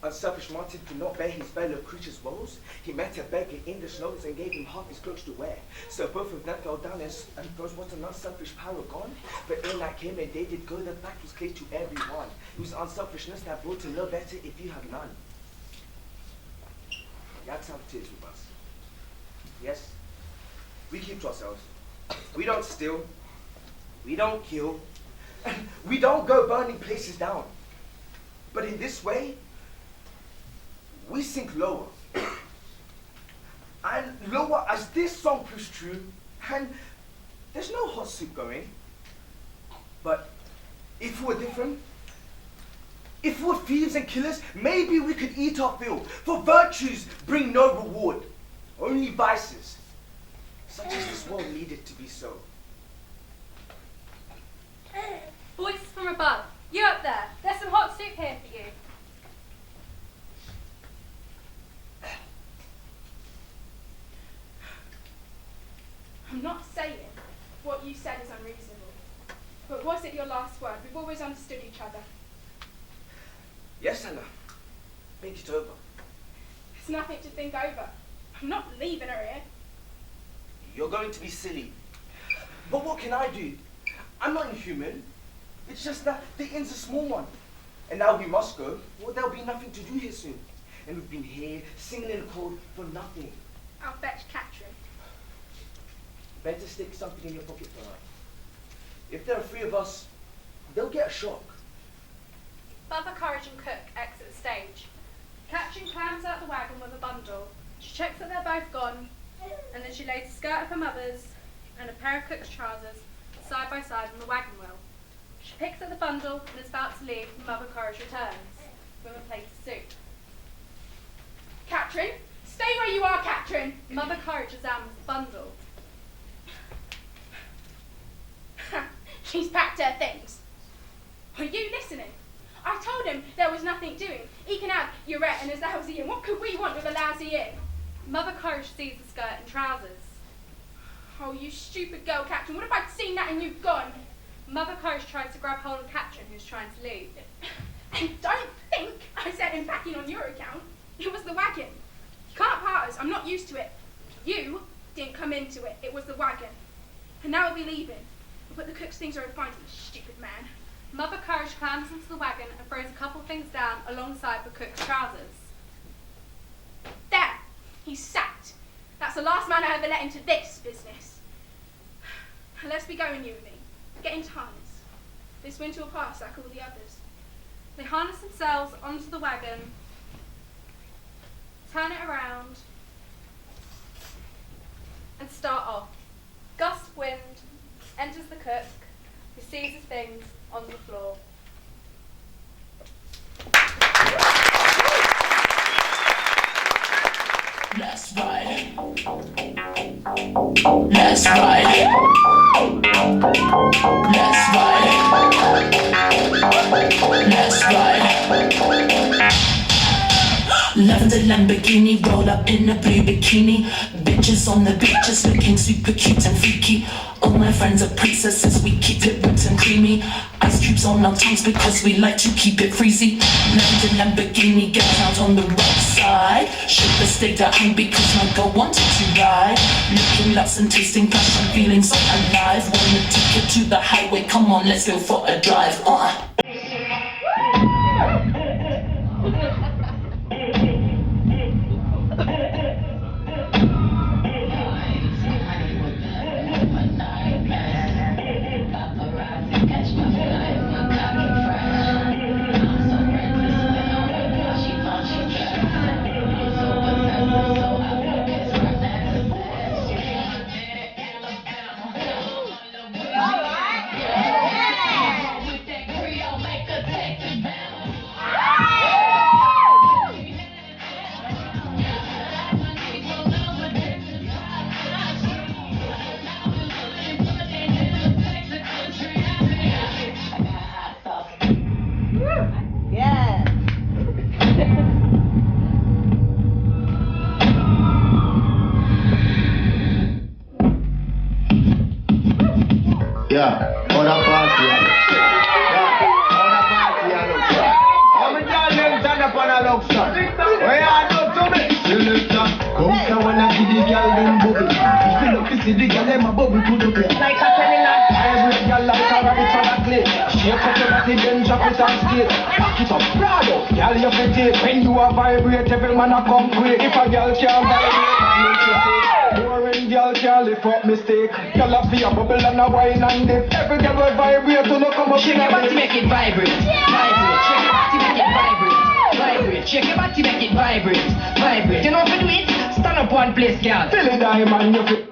Unselfish Martin could not bear his fellow creatures' woes. He met a beggar in the snows and gave him half his clothes to wear. So both of them fell down and those what an unselfish paragon. But in I came and they did go, the fact was clear to everyone. It was unselfishness that brought him no better if you have none. That's how it is with us. Yes, we keep to ourselves. We don't steal. We don't kill. And we don't go burning places down. But in this way, we sink lower. And lower as this song proves true, and there's no hot soup going. But if we're different, if we're thieves and killers, maybe we could eat our fill. For virtues bring no reward, only vices, such as this world needed to be so. Voices from above. You up there. There's some hot soup here for you. I'm not saying what you said is unreasonable. But was it your last word? We've always understood each other. Yes, Anna. Think it over. It's nothing to think over. I'm not leaving her here. You're going to be silly. But what can I do? I'm not inhuman. It's just that the inn's a small one. And now we must go. Well, there'll be nothing to do here soon. And we've been here, singing in the cold for nothing. I'll fetch Katrin. Better stick something in your pocket for her. If there are three of us, they'll get a shock. Mother, Courage and Cook exit the stage. Katrin climbs out the wagon with a bundle. She checks that they're both gone, and then she lays the skirt of her mother's and a pair of Cook's trousers side by side on the wagon wheel. She picks up the bundle and is about to leave when Mother Courage returns with a plate of soup. Katrin, stay where you are, Katrin. Mother Courage examines the bundle. She's packed her things. Are you listening? I told him there was nothing doing. He can have Urette and his lousy inn. What could we want with a lousy inn? Mother Courage sees the skirt and trousers. Oh, you stupid girl, Katrin. What if I'd seen that and you'd gone? Mother Courage tries to grab hold of Katrin, who's trying to leave. And don't think I set him packing on your account. It was the wagon. You can't part us. I'm not used to it. You didn't come into it. It was the wagon. And now we'll be leaving. But the cook's things are finding the stupid man. Mother Courage climbs into the wagon and throws a couple things down alongside the cook's trousers. There! He's sacked. That's the last man I ever let into this business. Let's be going, you and me. Get into harness. This winter will pass like all the others. They harness themselves onto the wagon, turn it around, and start off. Gust of wind enters the cook, who sees his things on the floor. Let's ride. Let's ride. Let's ride. Let's ride. Lavender Lamborghini, roll up in a blue bikini. Bitches on the beach just looking super cute and freaky. All my friends are princesses, we keep it whipped and creamy. Ice cubes on our tongues because we like to keep it freezy. Lavender Lamborghini, get out on the roadside. Ship the stick at home because my girl wanted to ride. Looking lots and tasting passion, feeling so alive. Wanna take it to the highway, come on, let's go for a drive. Yeah, on a party. Yeah, on a party, I look so. I'm a darling, stand up on a look so. Where are you to me? You look so. Come to one of the girl, them bubble. If you look to see the girl, them a bubble to the play. Like a cellular. Every girl like a rabbit on a clay. Shake up your body, then drop it on skate. Back it up, bravo. Girl, you fit it. When you a vibrate, every man a come quick. If a girl can't vibrate, you say. Boring girl can't lift up mistake. Girl a feel a bubble and a wine and dip. Every girl will vibrate to no come up. Shake your body, make it vibrate. Vibrate. Shake your body, make it vibrate. Vibrate. Shake your body, make it vibrate. Vibrate. You know how to do it? Stand up one place, girl. Feel it, diamond, you feel.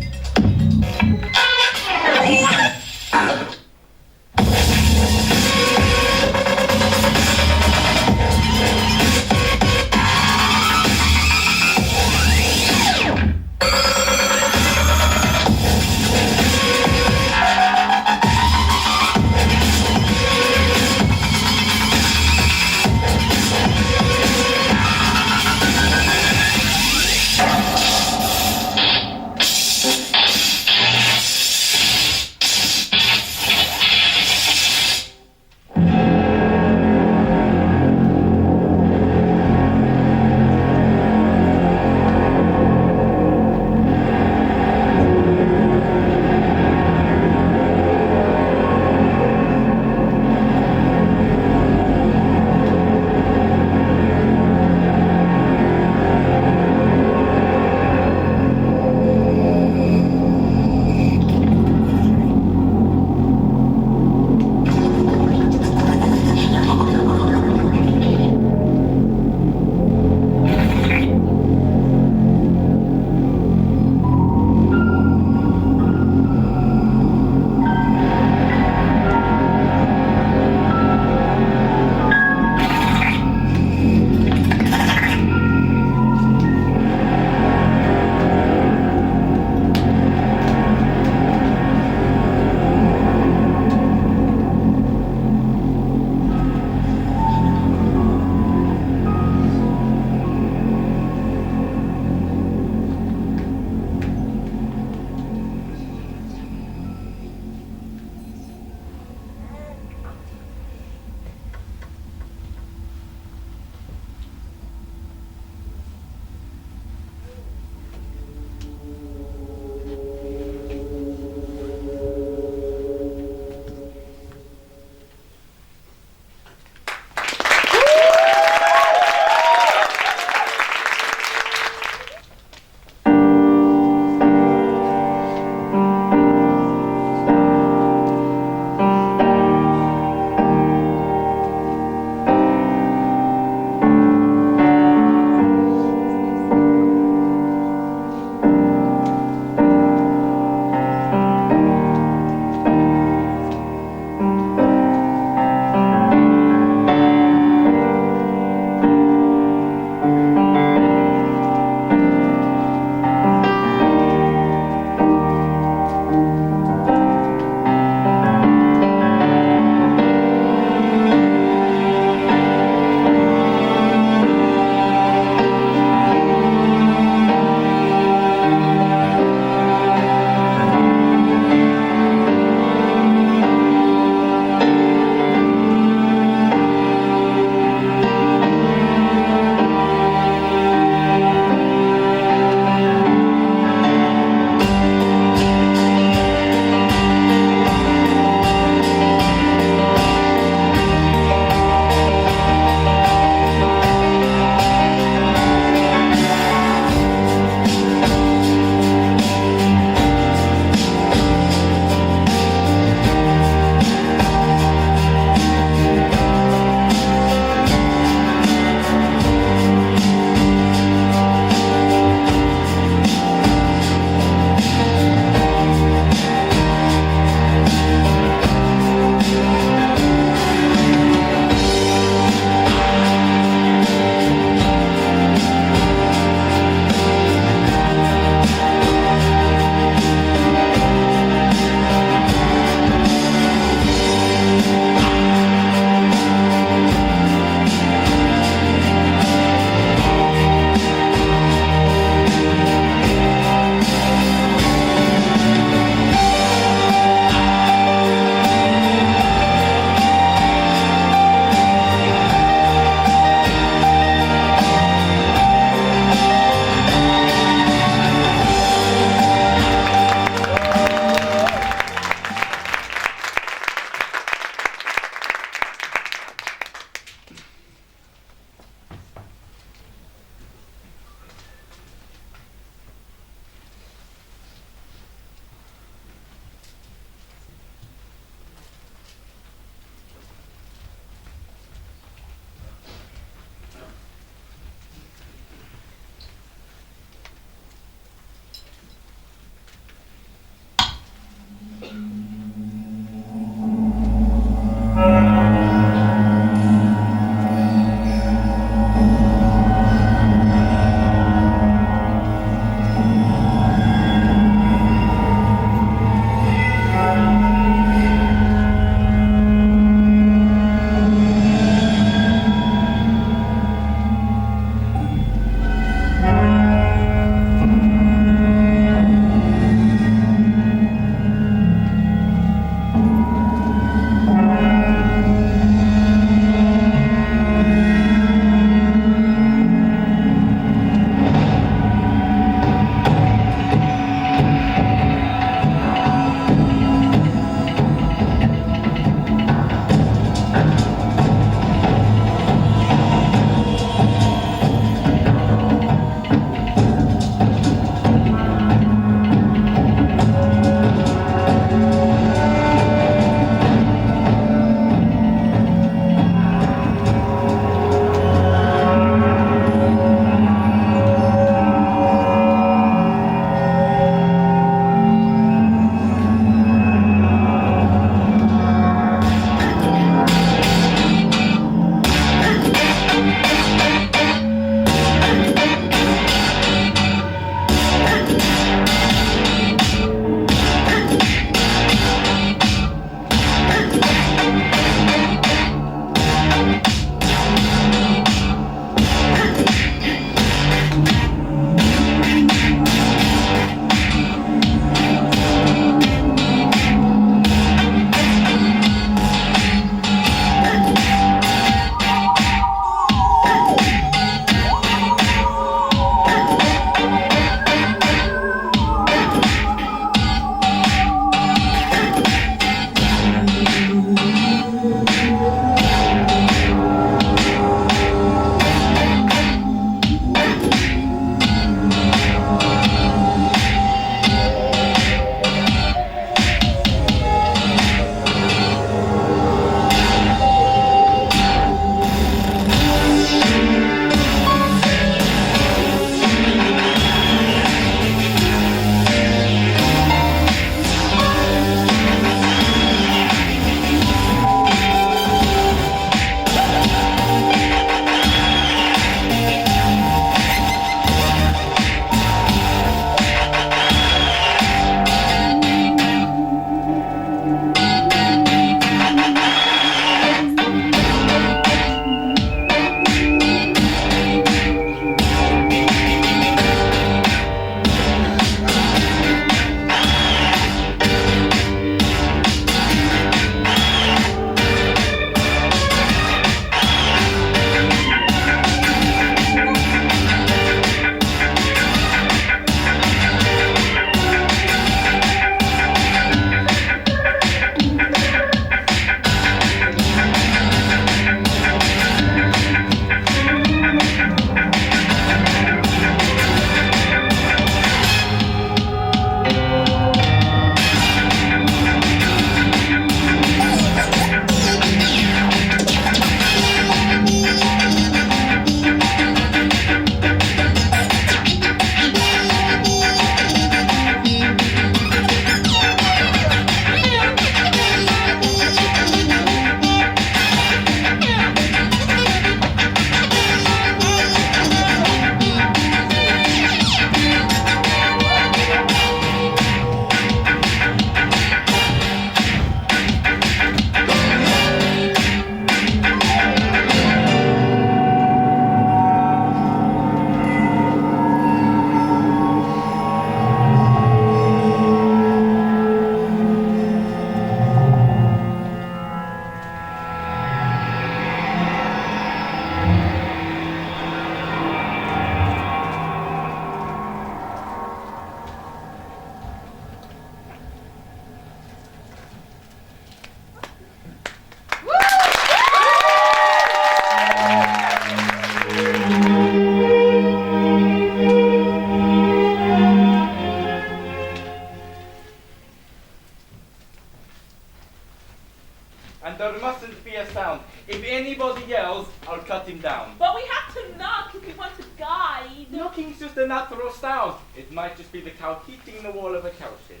anybody yells, I'll cut him down. But we have to knock if we want to guide. Knocking's just a natural sound. It might just be the cow hitting the wall of a cowshed.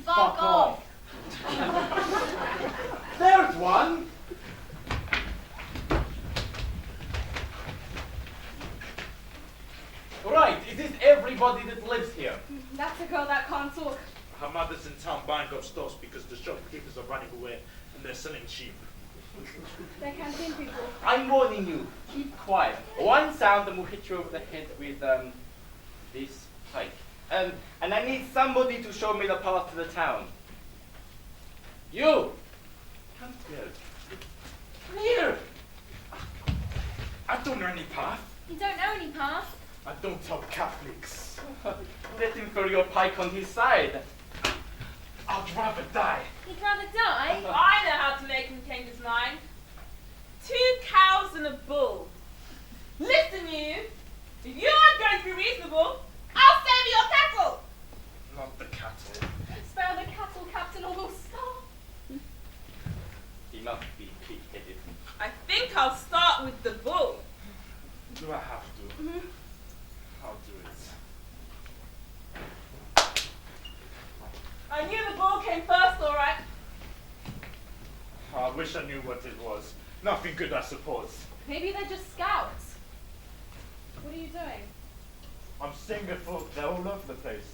Fuck off. There's one. Right, is this everybody that lives here? That's a girl that can't talk. Her mother's in town buying up stores because the shopkeepers are running away and they're selling cheap. They're canteen people. I'm warning you, keep quiet. One sound and we'll hit you over the head with this pike. And I need somebody to show me the path to the town. You! Come here. Come here! I don't know any path. You don't know any path? I don't tell Catholics. Let him throw your pike on his side. I'd rather die. You'd rather die? I know how to make him change his mind. 2 cows and a bull. Listen, you. If you aren't going to be reasonable, I'll save your cattle. Not the cattle. Spare the cattle, Captain, or we'll starve. He must be pig-headed. I think I'll start with the bull. Do I have to? Mm-hmm. I'll do it. I knew the bull came first, all right. I wish I knew what it was. Nothing good, I suppose. Maybe they're just scouts. What are you doing? I'm seeing the folk. They're all over the place.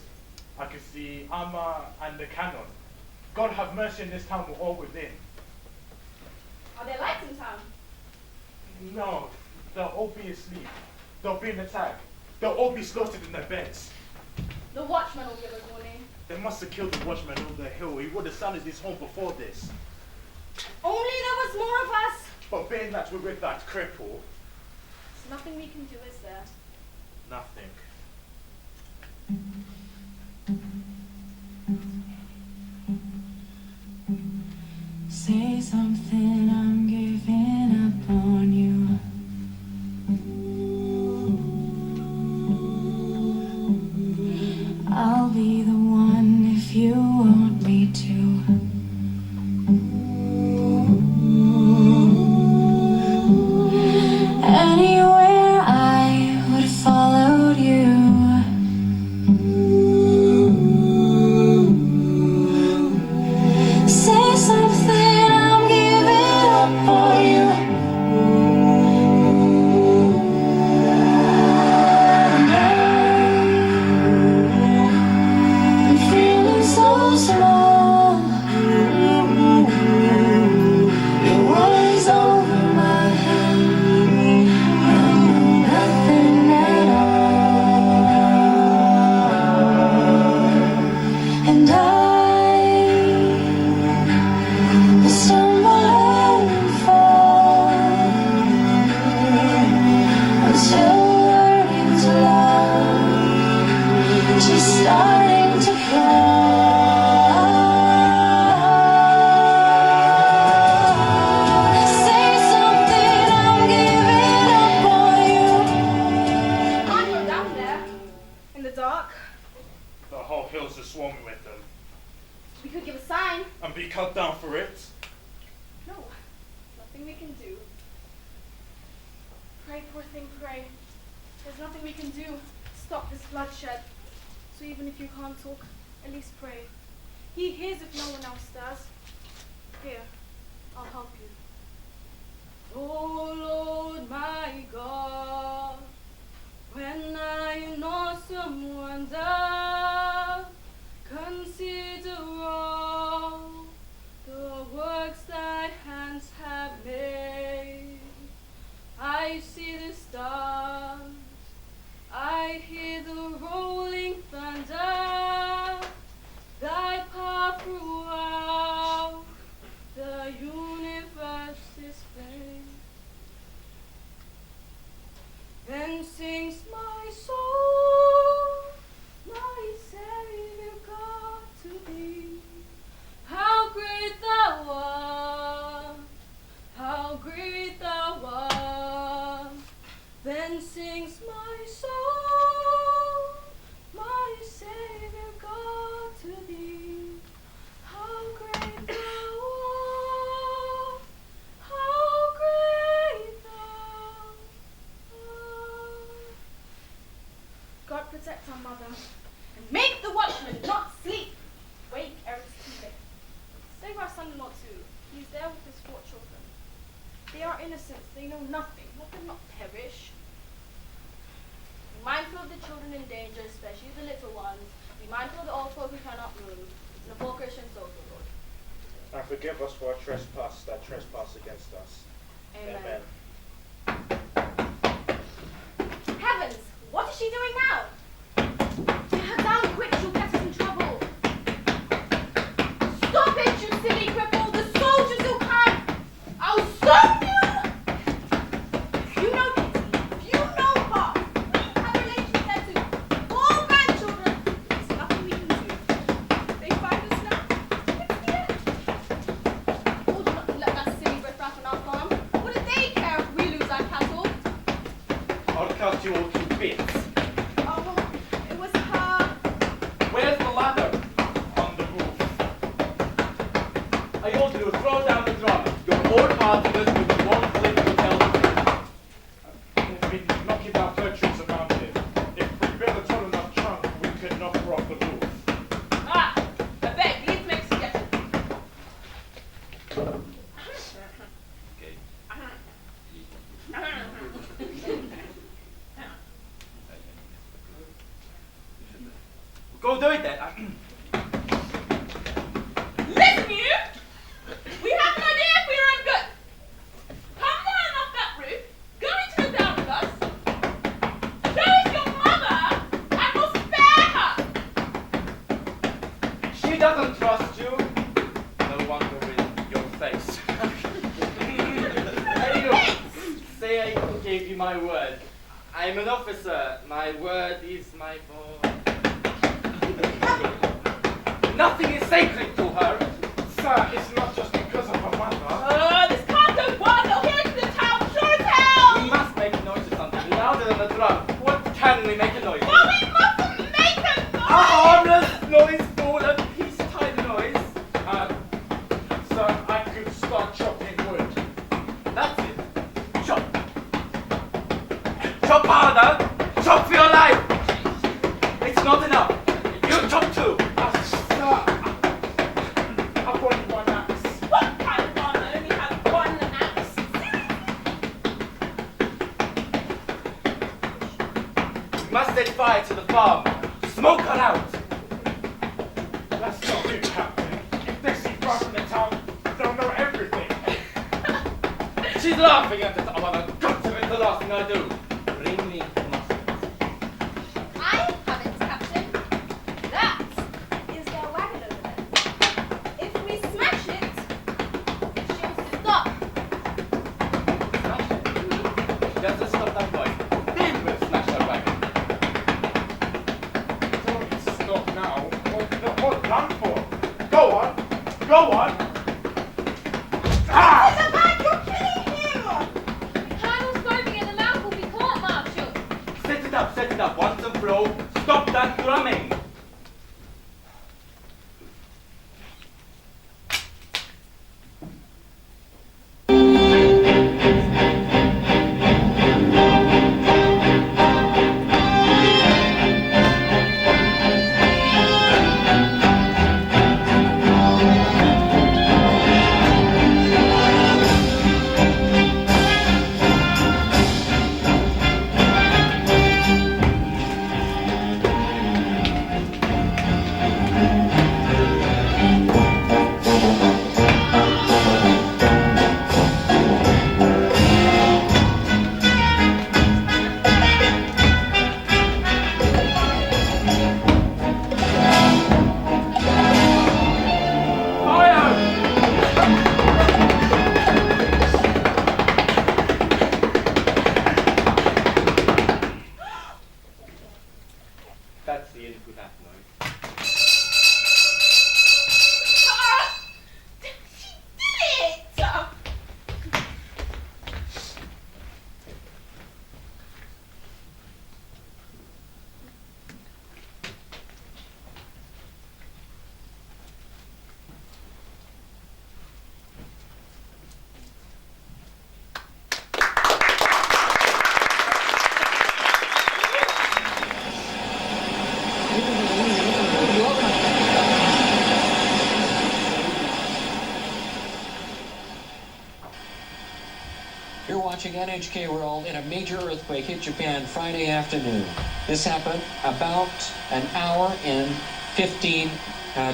I can see Amma and the cannon. God have mercy in this town, we're all within. Are there lights in town? No, they'll all be asleep. They'll be in attack. They'll all be slaughtered in their beds. The watchman will give us warning. They must have killed the watchman on the hill. He would have sounded his horn before this. Only there was more of us. But being that we're with that cripple, There's nothing we can do, is there? nothing. Say something, I'm giving up on you. I'll be the one if you want me to. Anywhere I would have followed you. Say something, I'm giving up on you. I'm feeling so small. Your words over my head. Nothing at all. And I stumble and fall. I'm still learning to love, just starting to fall. Say something, I'm giving up on you. Can't go down there. In the dark. The whole hills are swarming with them. We could give a sign. And be cut down for it. No. Nothing we can do. Pray, poor thing, pray. There's nothing we can do to stop this bloodshed. So even if you can't talk, at least pray. He hears if no one else does. Here, I'll help you. Oh Lord my God, when I know someone does, consider all the works that hands have made. I see the stars, I hear the rolling thunder, thy power throughout the universe displayed. Then sings my soul, my Savior God, to thee. How great thou art, how great thou art. Then sings my soul, my Savior God, to thee. How great thou art. there with his 4 children. They are innocent, they know nothing. Let them not perish. Be mindful of the children in danger, especially the little ones. Be mindful of the old folk who cannot move. And of all Christian souls, O Lord. And forgive us for our trespass that trespass against us. Amen. Amen. Heavens! What is she doing now? Get her down quick, she'll get us in trouble. Stop it, you silly cripple! The soldiers will come! I'll stop you! You know Kitty, you know Bob. We have relations there too. 4 grandchildren. There's nothing we can do. They find us now. It's here. Oh, do not let that silly riffraff on our farm. What do they care if we lose our cattle? I'll cut you all to bits. Oh, it was her. Where's the ladder? On the roof. I told you to throw down the drum. Your old partners will be one place to tell the We've been knocking down fir trees around here. If we build a tall enough trunk, we could knock her off the roof. Ah! I beg, please make suggestions. Go do it then. Listen, you! We have an idea if we run good. Come down off that roof, go into the town with us. Show us your mother, and we'll spare her. She doesn't trust you. No wonder with your face. Anyway, say I gave you my word. I'm an officer. My word is my bond. Nothing is sacred to her. Sir, it's not just because of her mother. This can't go on. They'll hear it in the town, sure as hell. We must make a noise or something louder than the drum. What can we make a noise? Well, we mustn't make a A noise. harmless noise, fool, a peacetime noise. Sir, I could start chopping wood. That's it. Chop. Chop harder. Chop for your life. It's not enough. You chop too. Sir, I've only 1 axe. What kind of farmer only has 1 axe? We must set fire to the farm. Smoke her out. That's not it, Captain. If they see fire from the town, they'll know everything. She's laughing at it. Oh, I've got to it. The last thing I do. Bring me mustard. I have it, Captain. That is their wagon over there. If we smash it, she'll stop. Smash it. Just to stop that boy. Then we'll smash her wagon. Don't stop now. What done for? Go on. Go on. Ah! It's a man, you're killing him! Colonel's foaming at the mouth will be court-martialed. Set it up, once and for all. Stop that drumming. You're watching NHK World, and a major earthquake hit Japan Friday afternoon. This happened about an hour and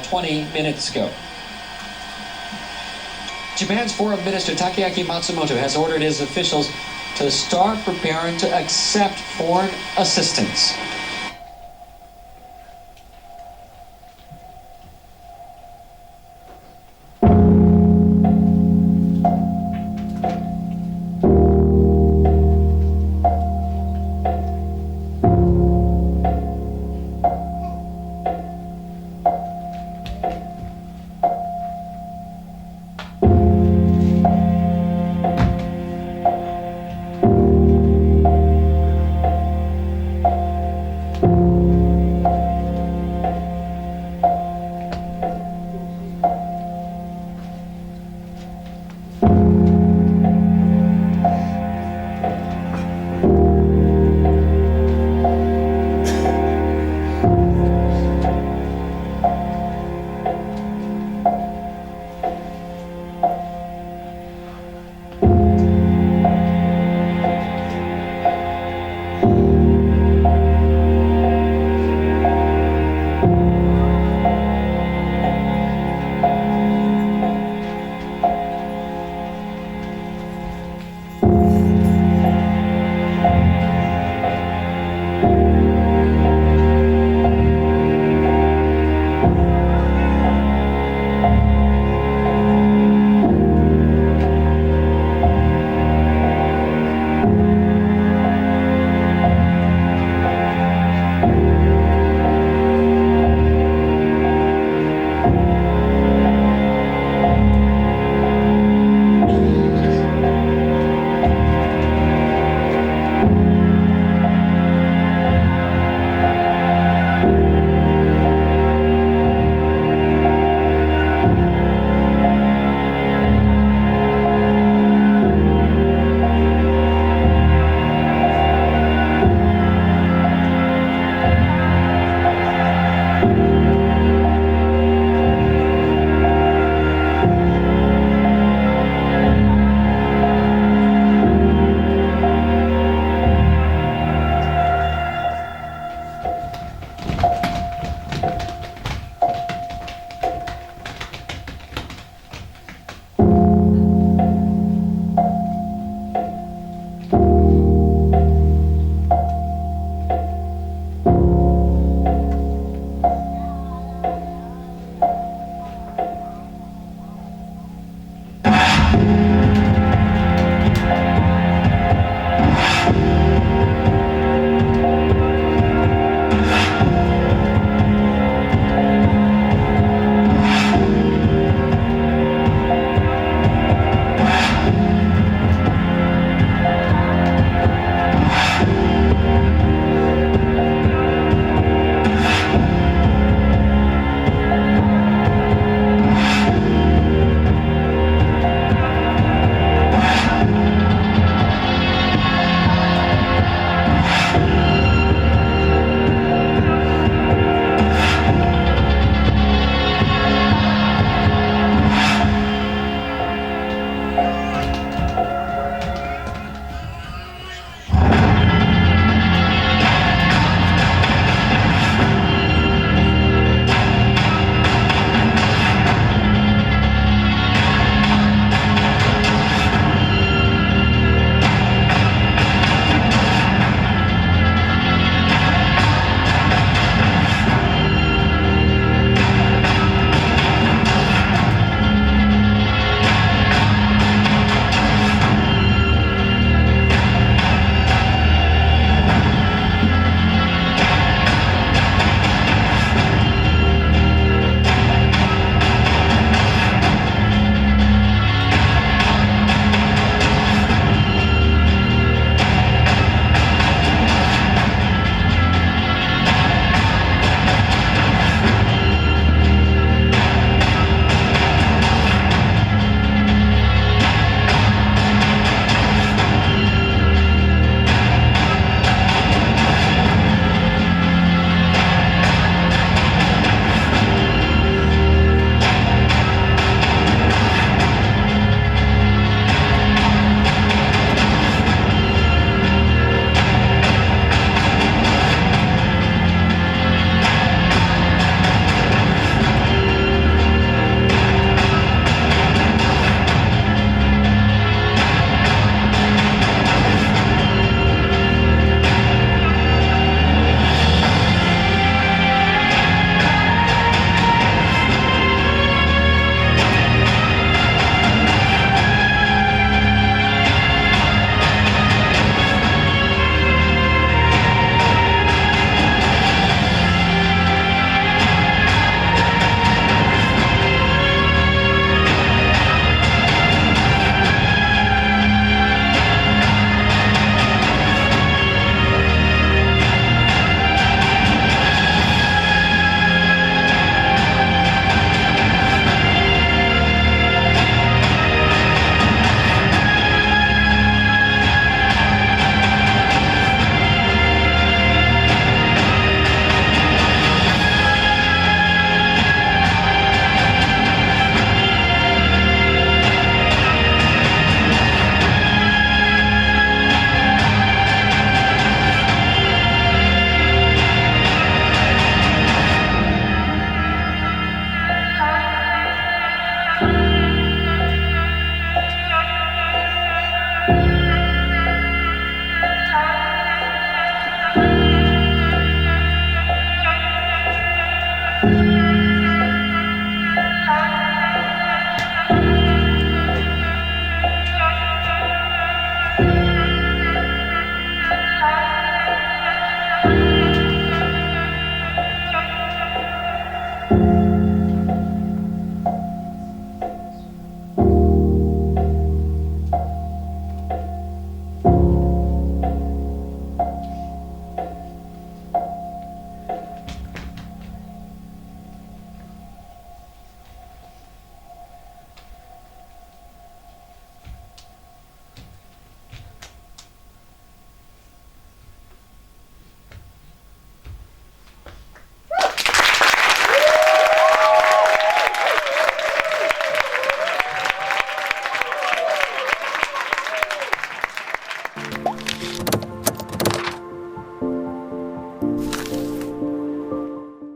20 minutes ago. Japan's Foreign Minister Takeaki Matsumoto has ordered his officials to start preparing to accept foreign assistance.